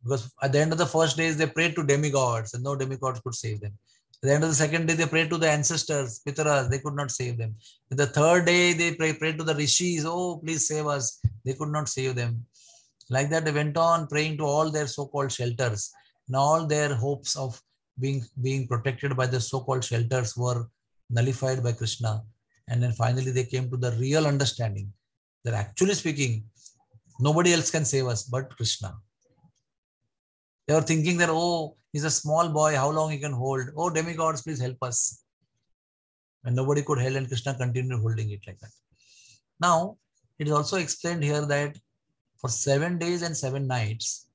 because at the end of the first days, they prayed to demigods and no demigods could save them. At the end of the second day, they prayed to the ancestors, Pitaras, they could not save them. At the third day, they prayed to the rishis, oh, please save us. They could not save them. Like that, they went on praying to all their so-called shelters, and all their hopes of being protected by the so-called shelters were nullified by Krishna. And then finally, they came to the real understanding that actually speaking, nobody else can save us but Krishna. They were thinking that, oh, he's a small boy, how long he can hold? Oh, demigods, please help us. And nobody could help, and Krishna continued holding it like that. Now, it is also explained here that for 7 days and 7 nights,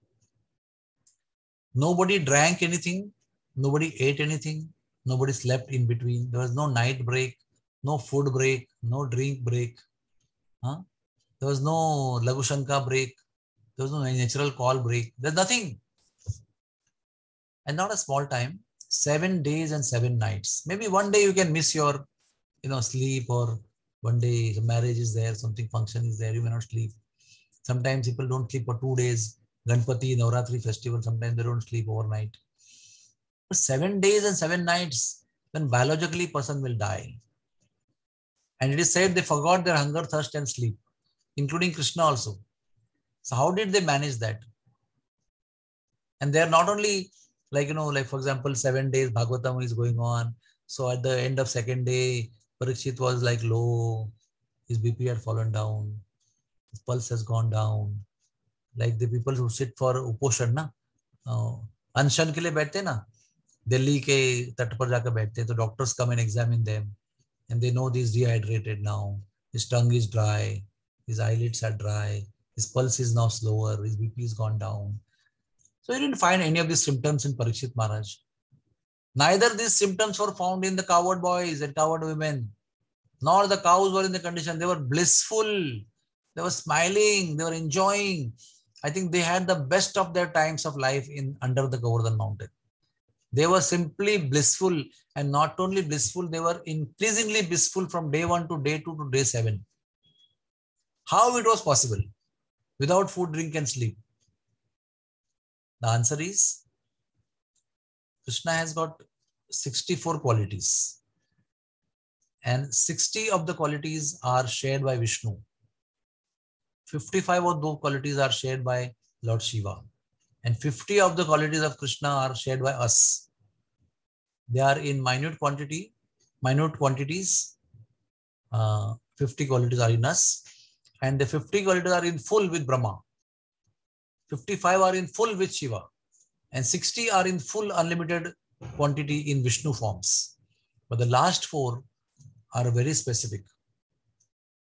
nobody drank anything, nobody ate anything, nobody slept in between. There was no night break, no food break, no drink break. Huh? There was no Lagushanka break. There was no natural call break. There's nothing. And not a small time, 7 days and 7 nights. Maybe one day you can miss your, sleep, or one day marriage is there, something function is there, you may not sleep. Sometimes people don't sleep for 2 days. Ganpati, Navratri festival, sometimes they don't sleep overnight. But 7 days and 7 nights, then biologically person will die. And it is said they forgot their hunger, thirst and sleep, including Krishna also. So how did they manage that? And they are not only like for example, 7 days Bhagavatam is going on. So at the end of second day, Parikshit was like low, his BP had fallen down, his pulse has gone down. Like the people who sit for uposhan na, अनशन के लिए बैठते ना, दिल्ली के तट पर जाकर बैठते, तो doctors come and examine them, and they know he's dehydrated now, his tongue is dry, his eyelids are dry, his pulse is now slower, his BP is gone down. So he didn't find any of these symptoms in Parikshit Maharaj. Neither these symptoms were found in the coward boys and coward women, nor the cows were in the condition. They were blissful. They were smiling. They were enjoying. I think they had the best of their times of life under the Govardhan mountain. They were simply blissful, and not only blissful, they were increasingly blissful from day 1 to day 2 to day 7. How it was possible without food, drink and sleep? The answer is, Krishna has got 64 qualities, and 60 of the qualities are shared by Vishnu. 55 of those qualities are shared by Lord Shiva, and 50 of the qualities of Krishna are shared by us. They are in minute quantities. 50 qualities are in us, and the 50 qualities are in full with Brahma. 55 are in full with Shiva, and 60 are in full unlimited quantity in Vishnu forms. But the last 4 are very specific.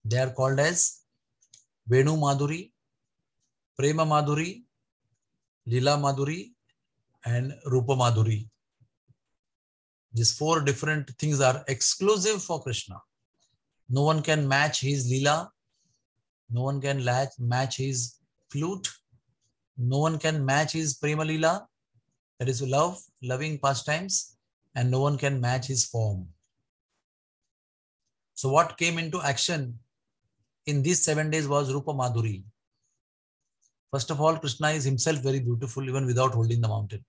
They are called as Venu Madhuri, Prema Madhuri, Lila Madhuri, and Rupa Madhuri. These 4 different things are exclusive for Krishna. No one can match his Lila. No one can match his flute. No one can match his Prema Lila, that is loving pastimes, and no one can match his form. So what came into action in these 7 days was Rupa Madhuri. First of all, Krishna is himself very beautiful even without holding the mountain.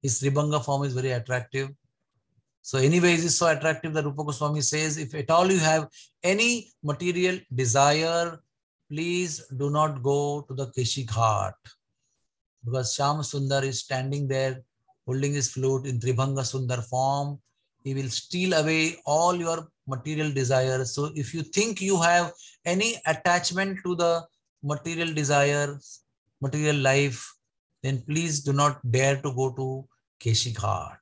His Sribhanga form is very attractive. So anyways, it's so attractive that Rupa Goswami says, if at all you have any material desire, please do not go to the Keshi Ghat, because Shyam Sundar is standing there holding his flute in Tribhanga Sundar form. He will steal away all your material desires. So if you think you have any attachment to the material desires, material life, then please do not dare to go to Keshi Ghat.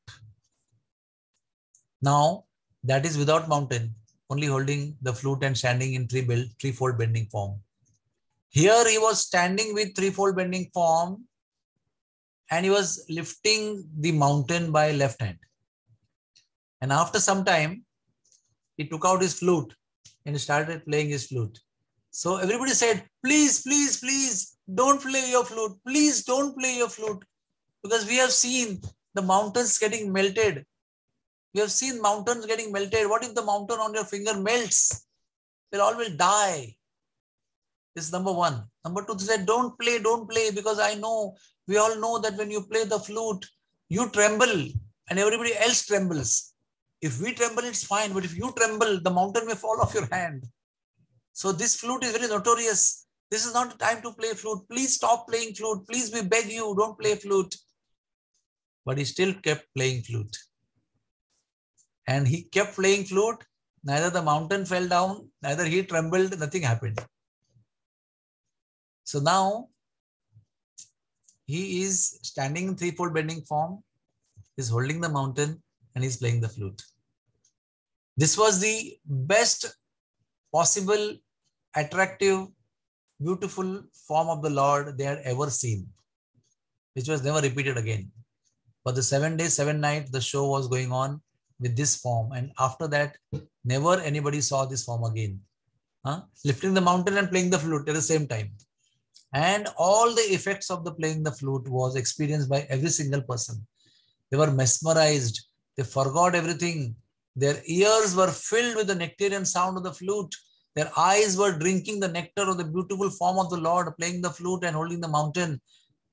Now, that is without mountain, only holding the flute and standing in threefold bending form. Here he was standing with threefold bending form and he was lifting the mountain by left hand. And after some time, he took out his flute and started playing his flute. So everybody said, please, please, please, don't play your flute. Please don't play your flute. Because we have seen the mountains getting melted. We have seen mountains getting melted. What if the mountain on your finger melts? We'll all will die. This is number one. Number two, they said, don't play, because I know, we all know that when you play the flute, you tremble and everybody else trembles. If we tremble, it's fine. But if you tremble, the mountain may fall off your hand. So this flute is very notorious. This is not the time to play flute. Please stop playing flute. Please, we beg you, don't play flute. But he still kept playing flute. And he kept playing flute. Neither the mountain fell down, neither he trembled, nothing happened. So now he is standing in threefold bending form, is holding the mountain and he's playing the flute. This was the best possible, attractive, beautiful form of the Lord they had ever seen, which was never repeated again. For the 7 days, 7 nights, the show was going on with this form. And after that, never anybody saw this form again. Lifting the mountain and playing the flute at the same time. And all the effects of the playing the flute was experienced by every single person. They were mesmerized. They forgot everything. Their ears were filled with the nectarian sound of the flute. Their eyes were drinking the nectar of the beautiful form of the Lord, playing the flute and holding the mountain.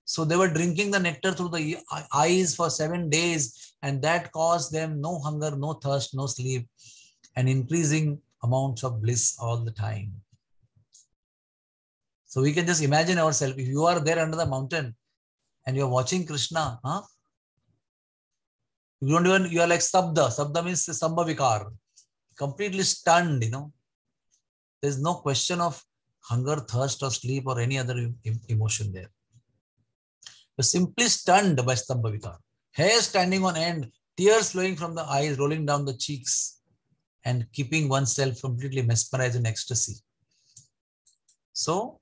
So they were drinking the nectar through the eyes for 7 days, and that caused them no hunger, no thirst, no sleep, and increasing amounts of bliss all the time. So we can just imagine ourselves, if you are there under the mountain and you're watching Krishna, you are like Sabda. Sabda means Sambhavikar, completely stunned, There's no question of hunger, thirst, or sleep, or any other emotion there. You're simply stunned by Stambhavikar. Hair standing on end, tears flowing from the eyes, rolling down the cheeks, and keeping oneself completely mesmerized in ecstasy. So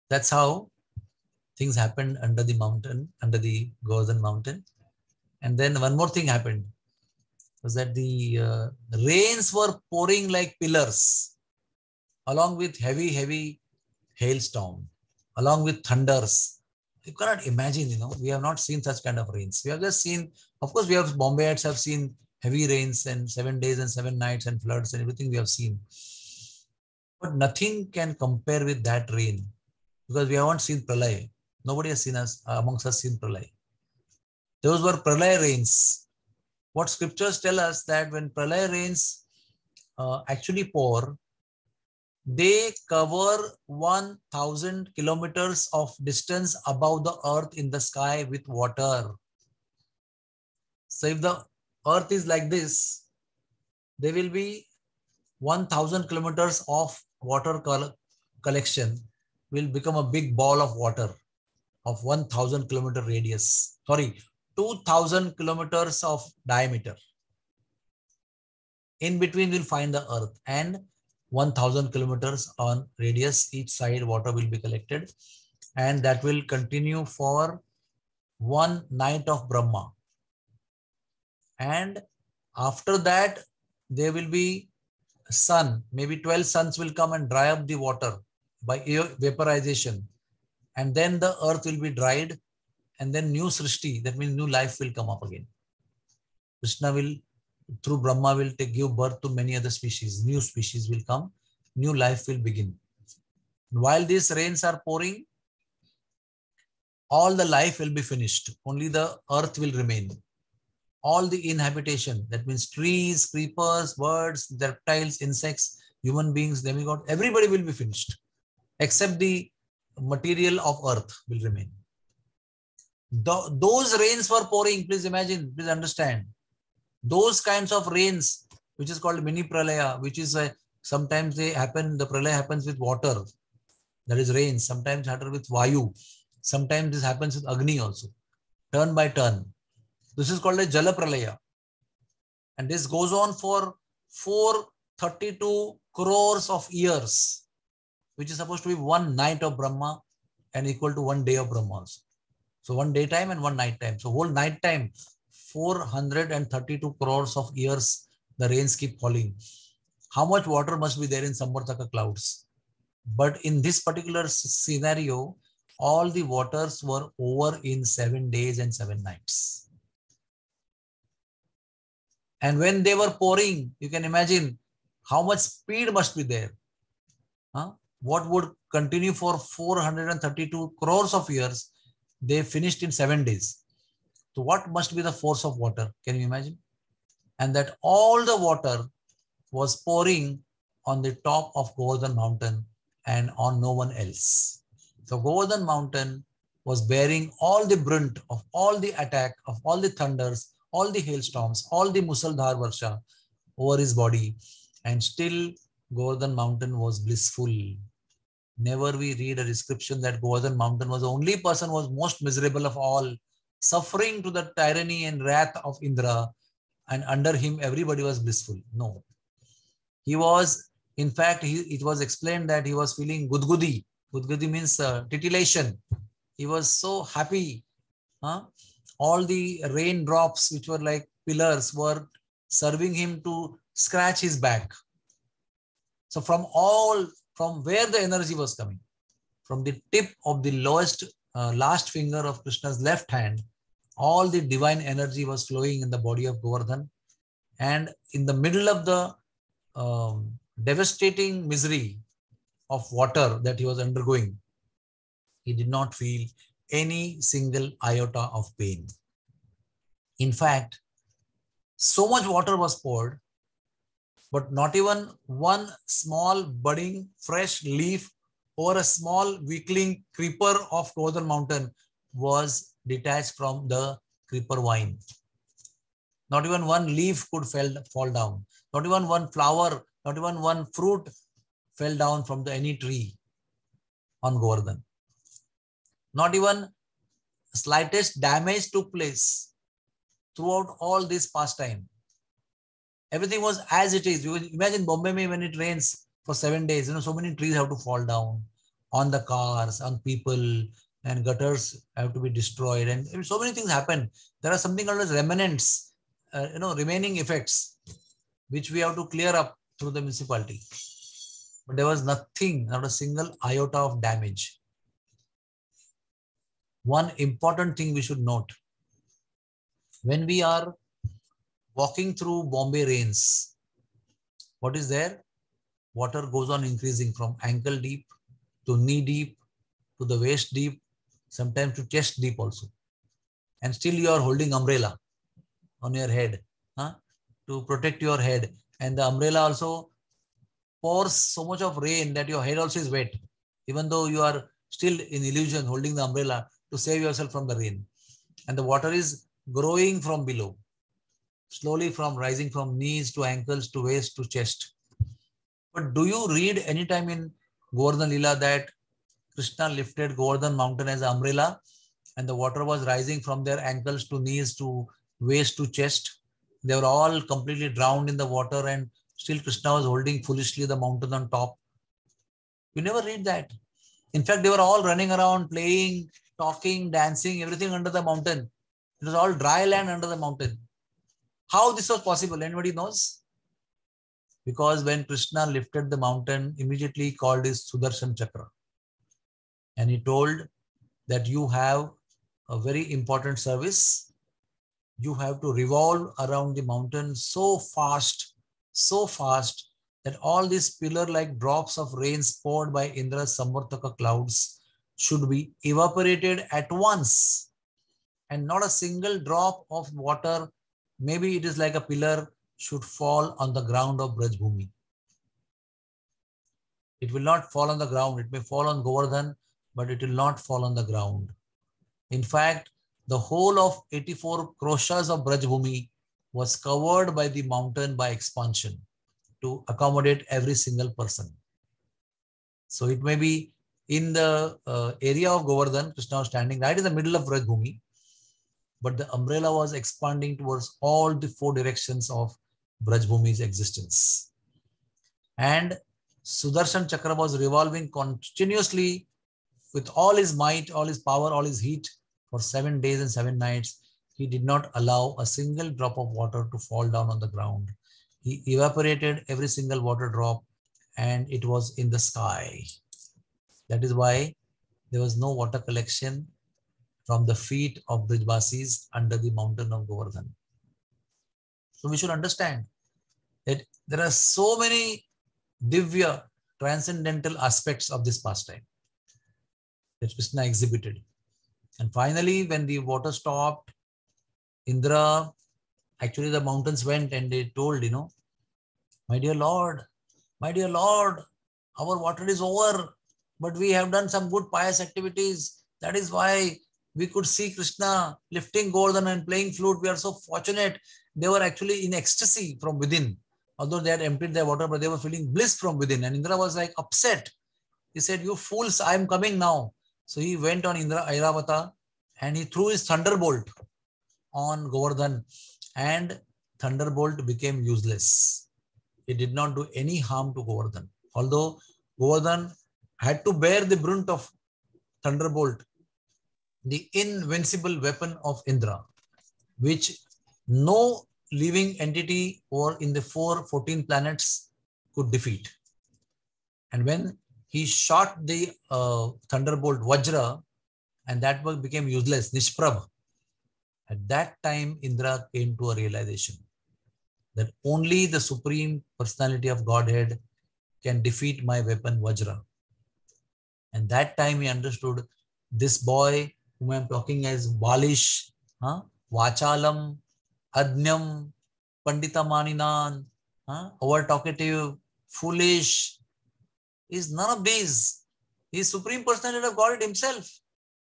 that's how things happened under the mountain, under the Govardhan mountain. And then one more thing happened, was that the rains were pouring like pillars, along with heavy, heavy hailstorm, along with thunders. You cannot imagine, we have not seen such kind of rains. We have just seen, of course, we have Bombayites have seen heavy rains and 7 days and 7 nights and floods and everything we have seen. But nothing can compare with that rain, because we haven't seen Pralay. Nobody has seen us, amongst us seen Pralay. Those were Pralay rains. What scriptures tell us that when Pralay rains actually pour, they cover 1,000 kilometers of distance above the earth in the sky with water. So if the earth is like this, there will be 1,000 kilometers of water collection will become a big ball of water of 1,000 kilometer radius. Sorry, 2,000 kilometers of diameter. In between we'll find the earth, and 1,000 kilometers on radius, each side water will be collected, and that will continue for one night of Brahma. And after that, there will be sun, maybe 12 suns will come and dry up the water by vaporization. And then the earth will be dried, and then new Srishti, that means new life will come up again. Krishna will, through Brahma, will give birth to many other species. New species will come, new life will begin. While these rains are pouring, all the life will be finished. Only the earth will remain. All the inhabitation, that means trees, creepers, birds, reptiles, insects, human beings, demigods, everybody will be finished, except the material of earth will remain. Those rains were pouring, please imagine, please understand. Those kinds of rains, which is called mini pralaya, which is sometimes the pralaya happens with water, that is rain, sometimes happens with vayu, sometimes this happens with agni also, turn by turn. This is called a jala pralaya. And this goes on for 432 crores of years. which is supposed to be one night of Brahma and equal to 1 day of Brahma also. So 1 daytime and 1 night time. So whole night time, 432 crores of years, the rains keep falling. How much water must be there in Samvartaka clouds? But in this particular scenario, all the waters were over in 7 days and 7 nights. And when they were pouring, you can imagine how much speed must be there. Huh? What would continue for 432 crores of years, they finished in 7 days. So what must be the force of water? Can you imagine? And that all the water was pouring on the top of Govardhan mountain and on no one else. So Govardhan mountain was bearing all the brunt of all the attack, of all the thunders, all the hailstorms, all the Musaldhar Varsha over his body. And still Govardhan mountain was blissful. Never we read a description that Govardhan mountain was the only person who was most miserable of all, suffering to the tyranny and wrath of Indra, and under him everybody was blissful. No. He was, in fact, it was explained that he was feeling gudgudi. Gudgudi means titillation. He was so happy. Huh? All the raindrops, which were like pillars, were serving him to scratch his back. So from where the energy was coming, from the tip of the last finger of Krishna's left hand, all the divine energy was flowing in the body of Govardhan. And in the middle of the devastating misery of water that he was undergoing, he did not feel any single iota of pain. In fact, so much water was poured, but not even one small budding fresh leaf or a small weakling creeper of Govardhan mountain was detached from the creeper vine. Not even one leaf could fall down. Not even one flower, not even one fruit fell down from any tree on Govardhan. Not even slightest damage took place throughout all this pastime. Everything was as it is. You imagine Bombay when it rains for 7 days. So many trees have to fall down on the cars, on people, and gutters have to be destroyed. And so many things happen. There are something called as remnants, remaining effects, which we have to clear up through the municipality. But there was nothing, not a single iota of damage. One important thing we should note, when we are walking through Bombay rains, what is there? Water goes on increasing from ankle deep to knee deep to the waist deep, sometimes to chest deep also. And still you are holding umbrella on your head to protect your head. And the umbrella also pours so much of rain that your head also is wet, even though you are still in illusion holding the umbrella to save yourself from the rain. And the water is growing from below, slowly rising from knees to ankles to waist to chest. But do you read anytime in Govardhan Lila that Krishna lifted Govardhan mountain as an umbrella and the water was rising from their ankles to knees to waist to chest? They were all completely drowned in the water and still Krishna was holding foolishly the mountain on top. You never read that. In fact, they were all running around, playing, talking, dancing, everything under the mountain. It was all dry land under the mountain. How this was possible? Anybody knows? Because when Krishna lifted the mountain, immediately he called his Sudarshan Chakra. And he told that you have a very important service. You have to revolve around the mountain so fast that all these pillar-like drops of rain poured by Indra's Samvartaka clouds should be evaporated at once. And not a single drop of water, maybe it is like a pillar, should fall on the ground of Braj Bhumi. It will not fall on the ground. It may fall on Govardhan, but it will not fall on the ground. In fact, the whole of 84 kroshas of Braj Bhumi was covered by the mountain by expansion to accommodate every single person. So it may be in the area of Govardhan, Krishna was standing right in the middle of Braj Bhumi, but the umbrella was expanding towards all the 4 directions of Braj Bhumi's existence. And Sudarshan Chakra was revolving continuously with all his might, all his power, all his heat for 7 days and 7 nights. He did not allow a single drop of water to fall down on the ground. He evaporated every single water drop and it was in the sky. That is why there was no water collection from the feet of Brijvasis under the mountain of Govardhan. So we should understand that there are so many divya, transcendental aspects of this pastime that Krishna exhibited. And finally, when the water stopped, Indra, actually the mountains went and they told, my dear Lord, our water is over, but we have done some good pious activities. That is why we could see Krishna lifting Govardhan and playing flute. We are so fortunate. They were actually in ecstasy from within. Although they had emptied their water, but they were feeling bliss from within. And Indra was like upset. He said, you fools, I am coming now. So he went on Indra Airavata and he threw his thunderbolt on Govardhan and thunderbolt became useless. It did not do any harm to Govardhan. Although Govardhan had to bear the brunt of thunderbolt, the invincible weapon of Indra, which no living entity or in the 14 planets could defeat. And when he shot the thunderbolt Vajra, and that became useless, Nishprabh, at that time Indra came to a realization that only the Supreme Personality of Godhead can defeat my weapon Vajra. And that time he understood this boy whom I am talking as Balish, Vachalam, Adnyam, Pandita Maninan, over talkative, foolish, is none of these. He is Supreme Personality of Godhead himself,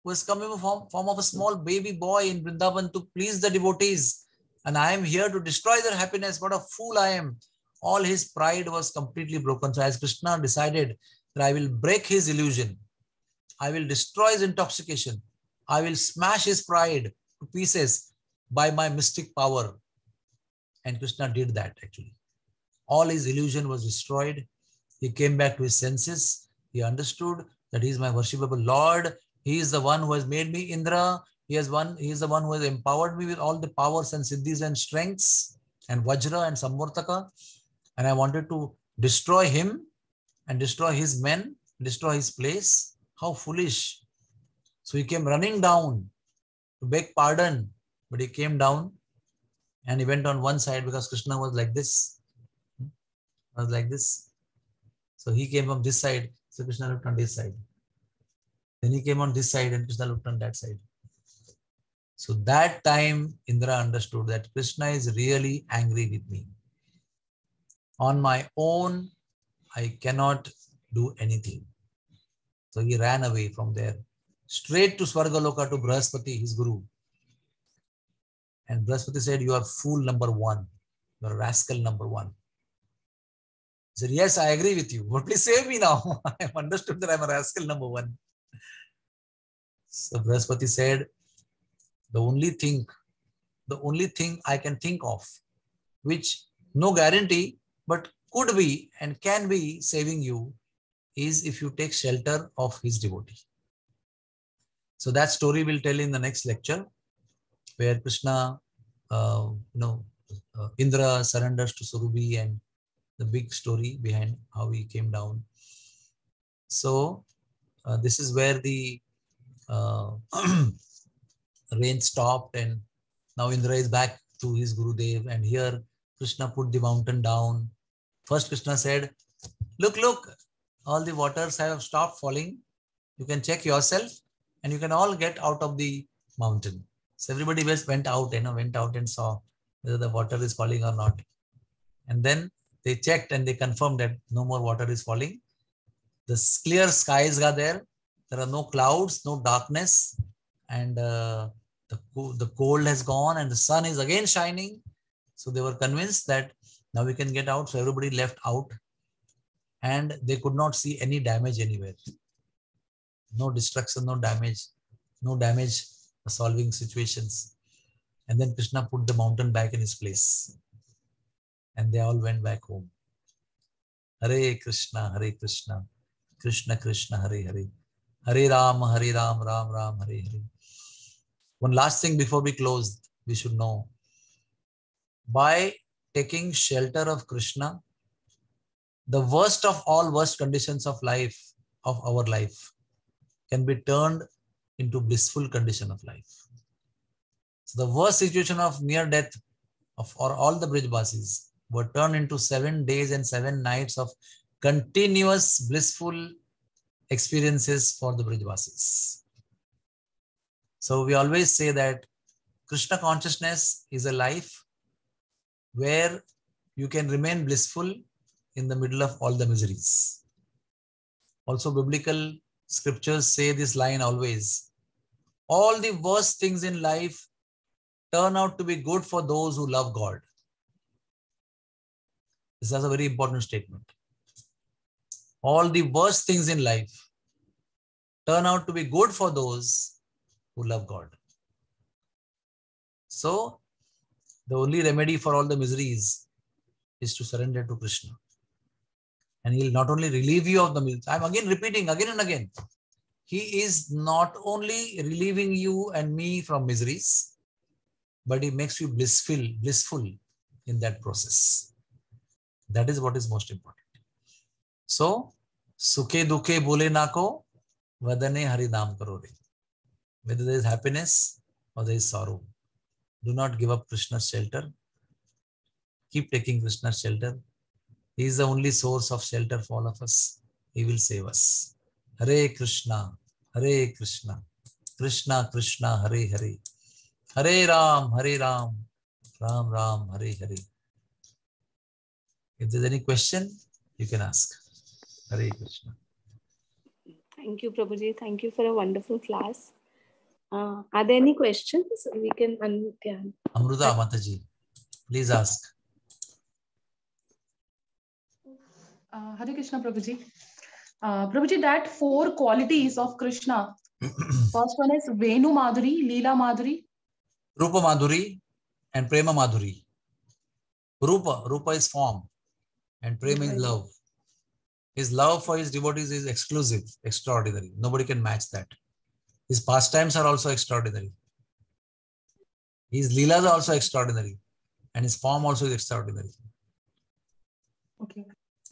who has come in the form of a small baby boy in Vrindavan to please the devotees. And I am here to destroy their happiness. What a fool I am. All his pride was completely broken. So as Krishna decided that I will break his illusion, I will destroy his intoxication, I will smash his pride to pieces by my mystic power. And Krishna did that actually. All his illusion was destroyed. He came back to his senses. He understood that he is my worshipable Lord. He is the one who has made me Indra. He is the one who has empowered me with all the powers and siddhis and strengths and Vajra and Samvartaka. And I wanted to destroy him and destroy his men, destroy his place. How foolish. So he came running down to beg pardon, but he came down and he went on one side because Krishna was like this. So he came from this side. So Krishna looked on this side. Then he came on this side and Krishna looked on that side. So that time Indra understood that Krishna is really angry with me. On my own, I cannot do anything. So he ran away from there, straight to Swargaloka to Brahaspati, his guru. And Brahaspati said, you are fool number one. You are rascal number one. He said, yes, I agree with you. But please save me now. I have understood that I am a rascal number one. So Brahaspati said, the only thing I can think of, which no guarantee, but could be and can be saving you, is if you take shelter of his devotee. So that story we'll tell in the next lecture, where Krishna, Indra surrenders to Surubi and the big story behind how he came down. So this is where the rain stopped and now Indra is back to his Gurudev, and here Krishna put the mountain down. First Krishna said, look, all the waters have stopped falling. You can check yourself and you can all get out of the mountain. So everybody went out and saw whether the water is falling or not. And then they checked and they confirmed that no more water is falling. The clear skies are there. There are no clouds, no darkness, and the cold has gone and the sun is again shining. So they were convinced that now we can get out. So everybody left out and they could not see any damage anywhere. No destruction, no damage solving situations. And then Krishna put the mountain back in his place and they all went back home. Hare Krishna, Krishna Krishna, Hare Hare, Hare Ram, Ram Ram, Hare Hare. One last thing before we close, we should know, by taking shelter of Krishna, the worst of all worst conditions of life, of our life, can be turned into blissful condition of life. So the worst situation of near death for all the Brijbasis were turned into 7 days and 7 nights of continuous blissful experiences for the Brijbasis. So we always say that Krishna consciousness is a life where you can remain blissful in the middle of all the miseries. Also, biblical scriptures say this line always: all the worst things in life turn out to be good for those who love God. This is a very important statement. All the worst things in life turn out to be good for those who love God. So, the only remedy for all the miseries is to surrender to Krishna. And he will not only relieve you of the miseries. I'm again repeating again and again. He is not only relieving you and me from miseries, but he makes you blissful in that process. That is what is most important. So, sukhe dukhe bole na ko, vadane hari naam karo re. Whether there is happiness or there is sorrow, do not give up Krishna's shelter. Keep taking Krishna's shelter. He is the only source of shelter for all of us. He will save us. Hare Krishna, Krishna Krishna, Hare Hare, Hare Ram, Ram Ram, Hare Hare. If there's any question, you can ask. Hare Krishna. Thank you, Prabhuji. Thank you for a wonderful class. Are there any questions? We can unmute. Amruta Mataji, please ask. Hare Krishna, Prabhuji. Prabhuji, that 4 qualities of Krishna. First one is Venu Madhuri, Leela Madhuri, Rupa Madhuri and Prema Madhuri. Rupa is form and Prema is love. His love for his devotees is exclusive, extraordinary. Nobody can match that. His pastimes are also extraordinary. His leelas are also extraordinary. And his form also is extraordinary. Okay.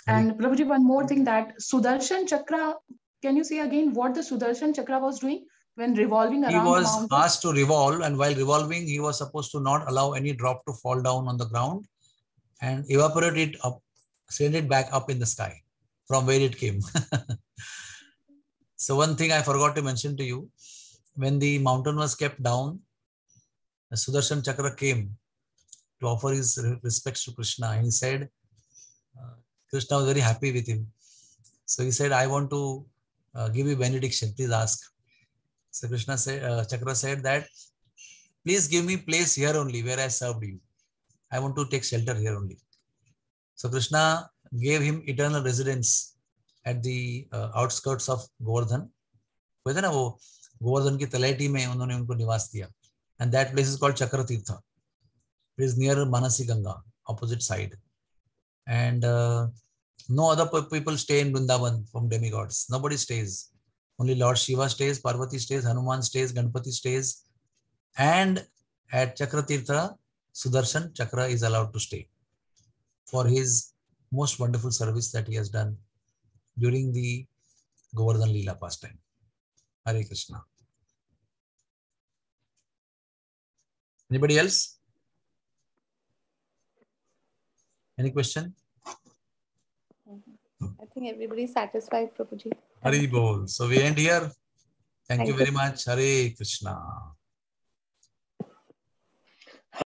And Prabhuji, one more thing, that Sudarshan Chakra, can you say again what the Sudarshan Chakra was doing when revolving around the mountain? He was asked to revolve, and while revolving, he was supposed to not allow any drop to fall down on the ground and evaporate it up, send it back up in the sky from where it came. So one thing I forgot to mention to you, when the mountain was kept down, the Sudarshan Chakra came to offer his respects to Krishna, and he said, Krishna was very happy with him. So he said, I want to give you benediction, please ask. So Krishna said, Chakra said that, please give me place here only where I served you. I want to take shelter here only. So Krishna gave him eternal residence at the outskirts of Govardhan. कहते ना वो गोवर्धन की तलैटी में उन्होंने उनको निवास दिया. And that place is called Chakra Tirtha. It is near Manasi Ganga, opposite side. And no other people stay in Vrindavan from demigods. Nobody stays. Only Lord Shiva stays, Parvati stays, Hanuman stays, Ganpati stays. And at Chakra Tirtha, Sudarshan Chakra is allowed to stay for his most wonderful service that he has done during the Govardhan Leela pastime. Hare Krishna. Anybody else? Any question? I think everybody is satisfied, Prabhuji. Hari Bol. So we end here. Thank you very much. Hare Krishna.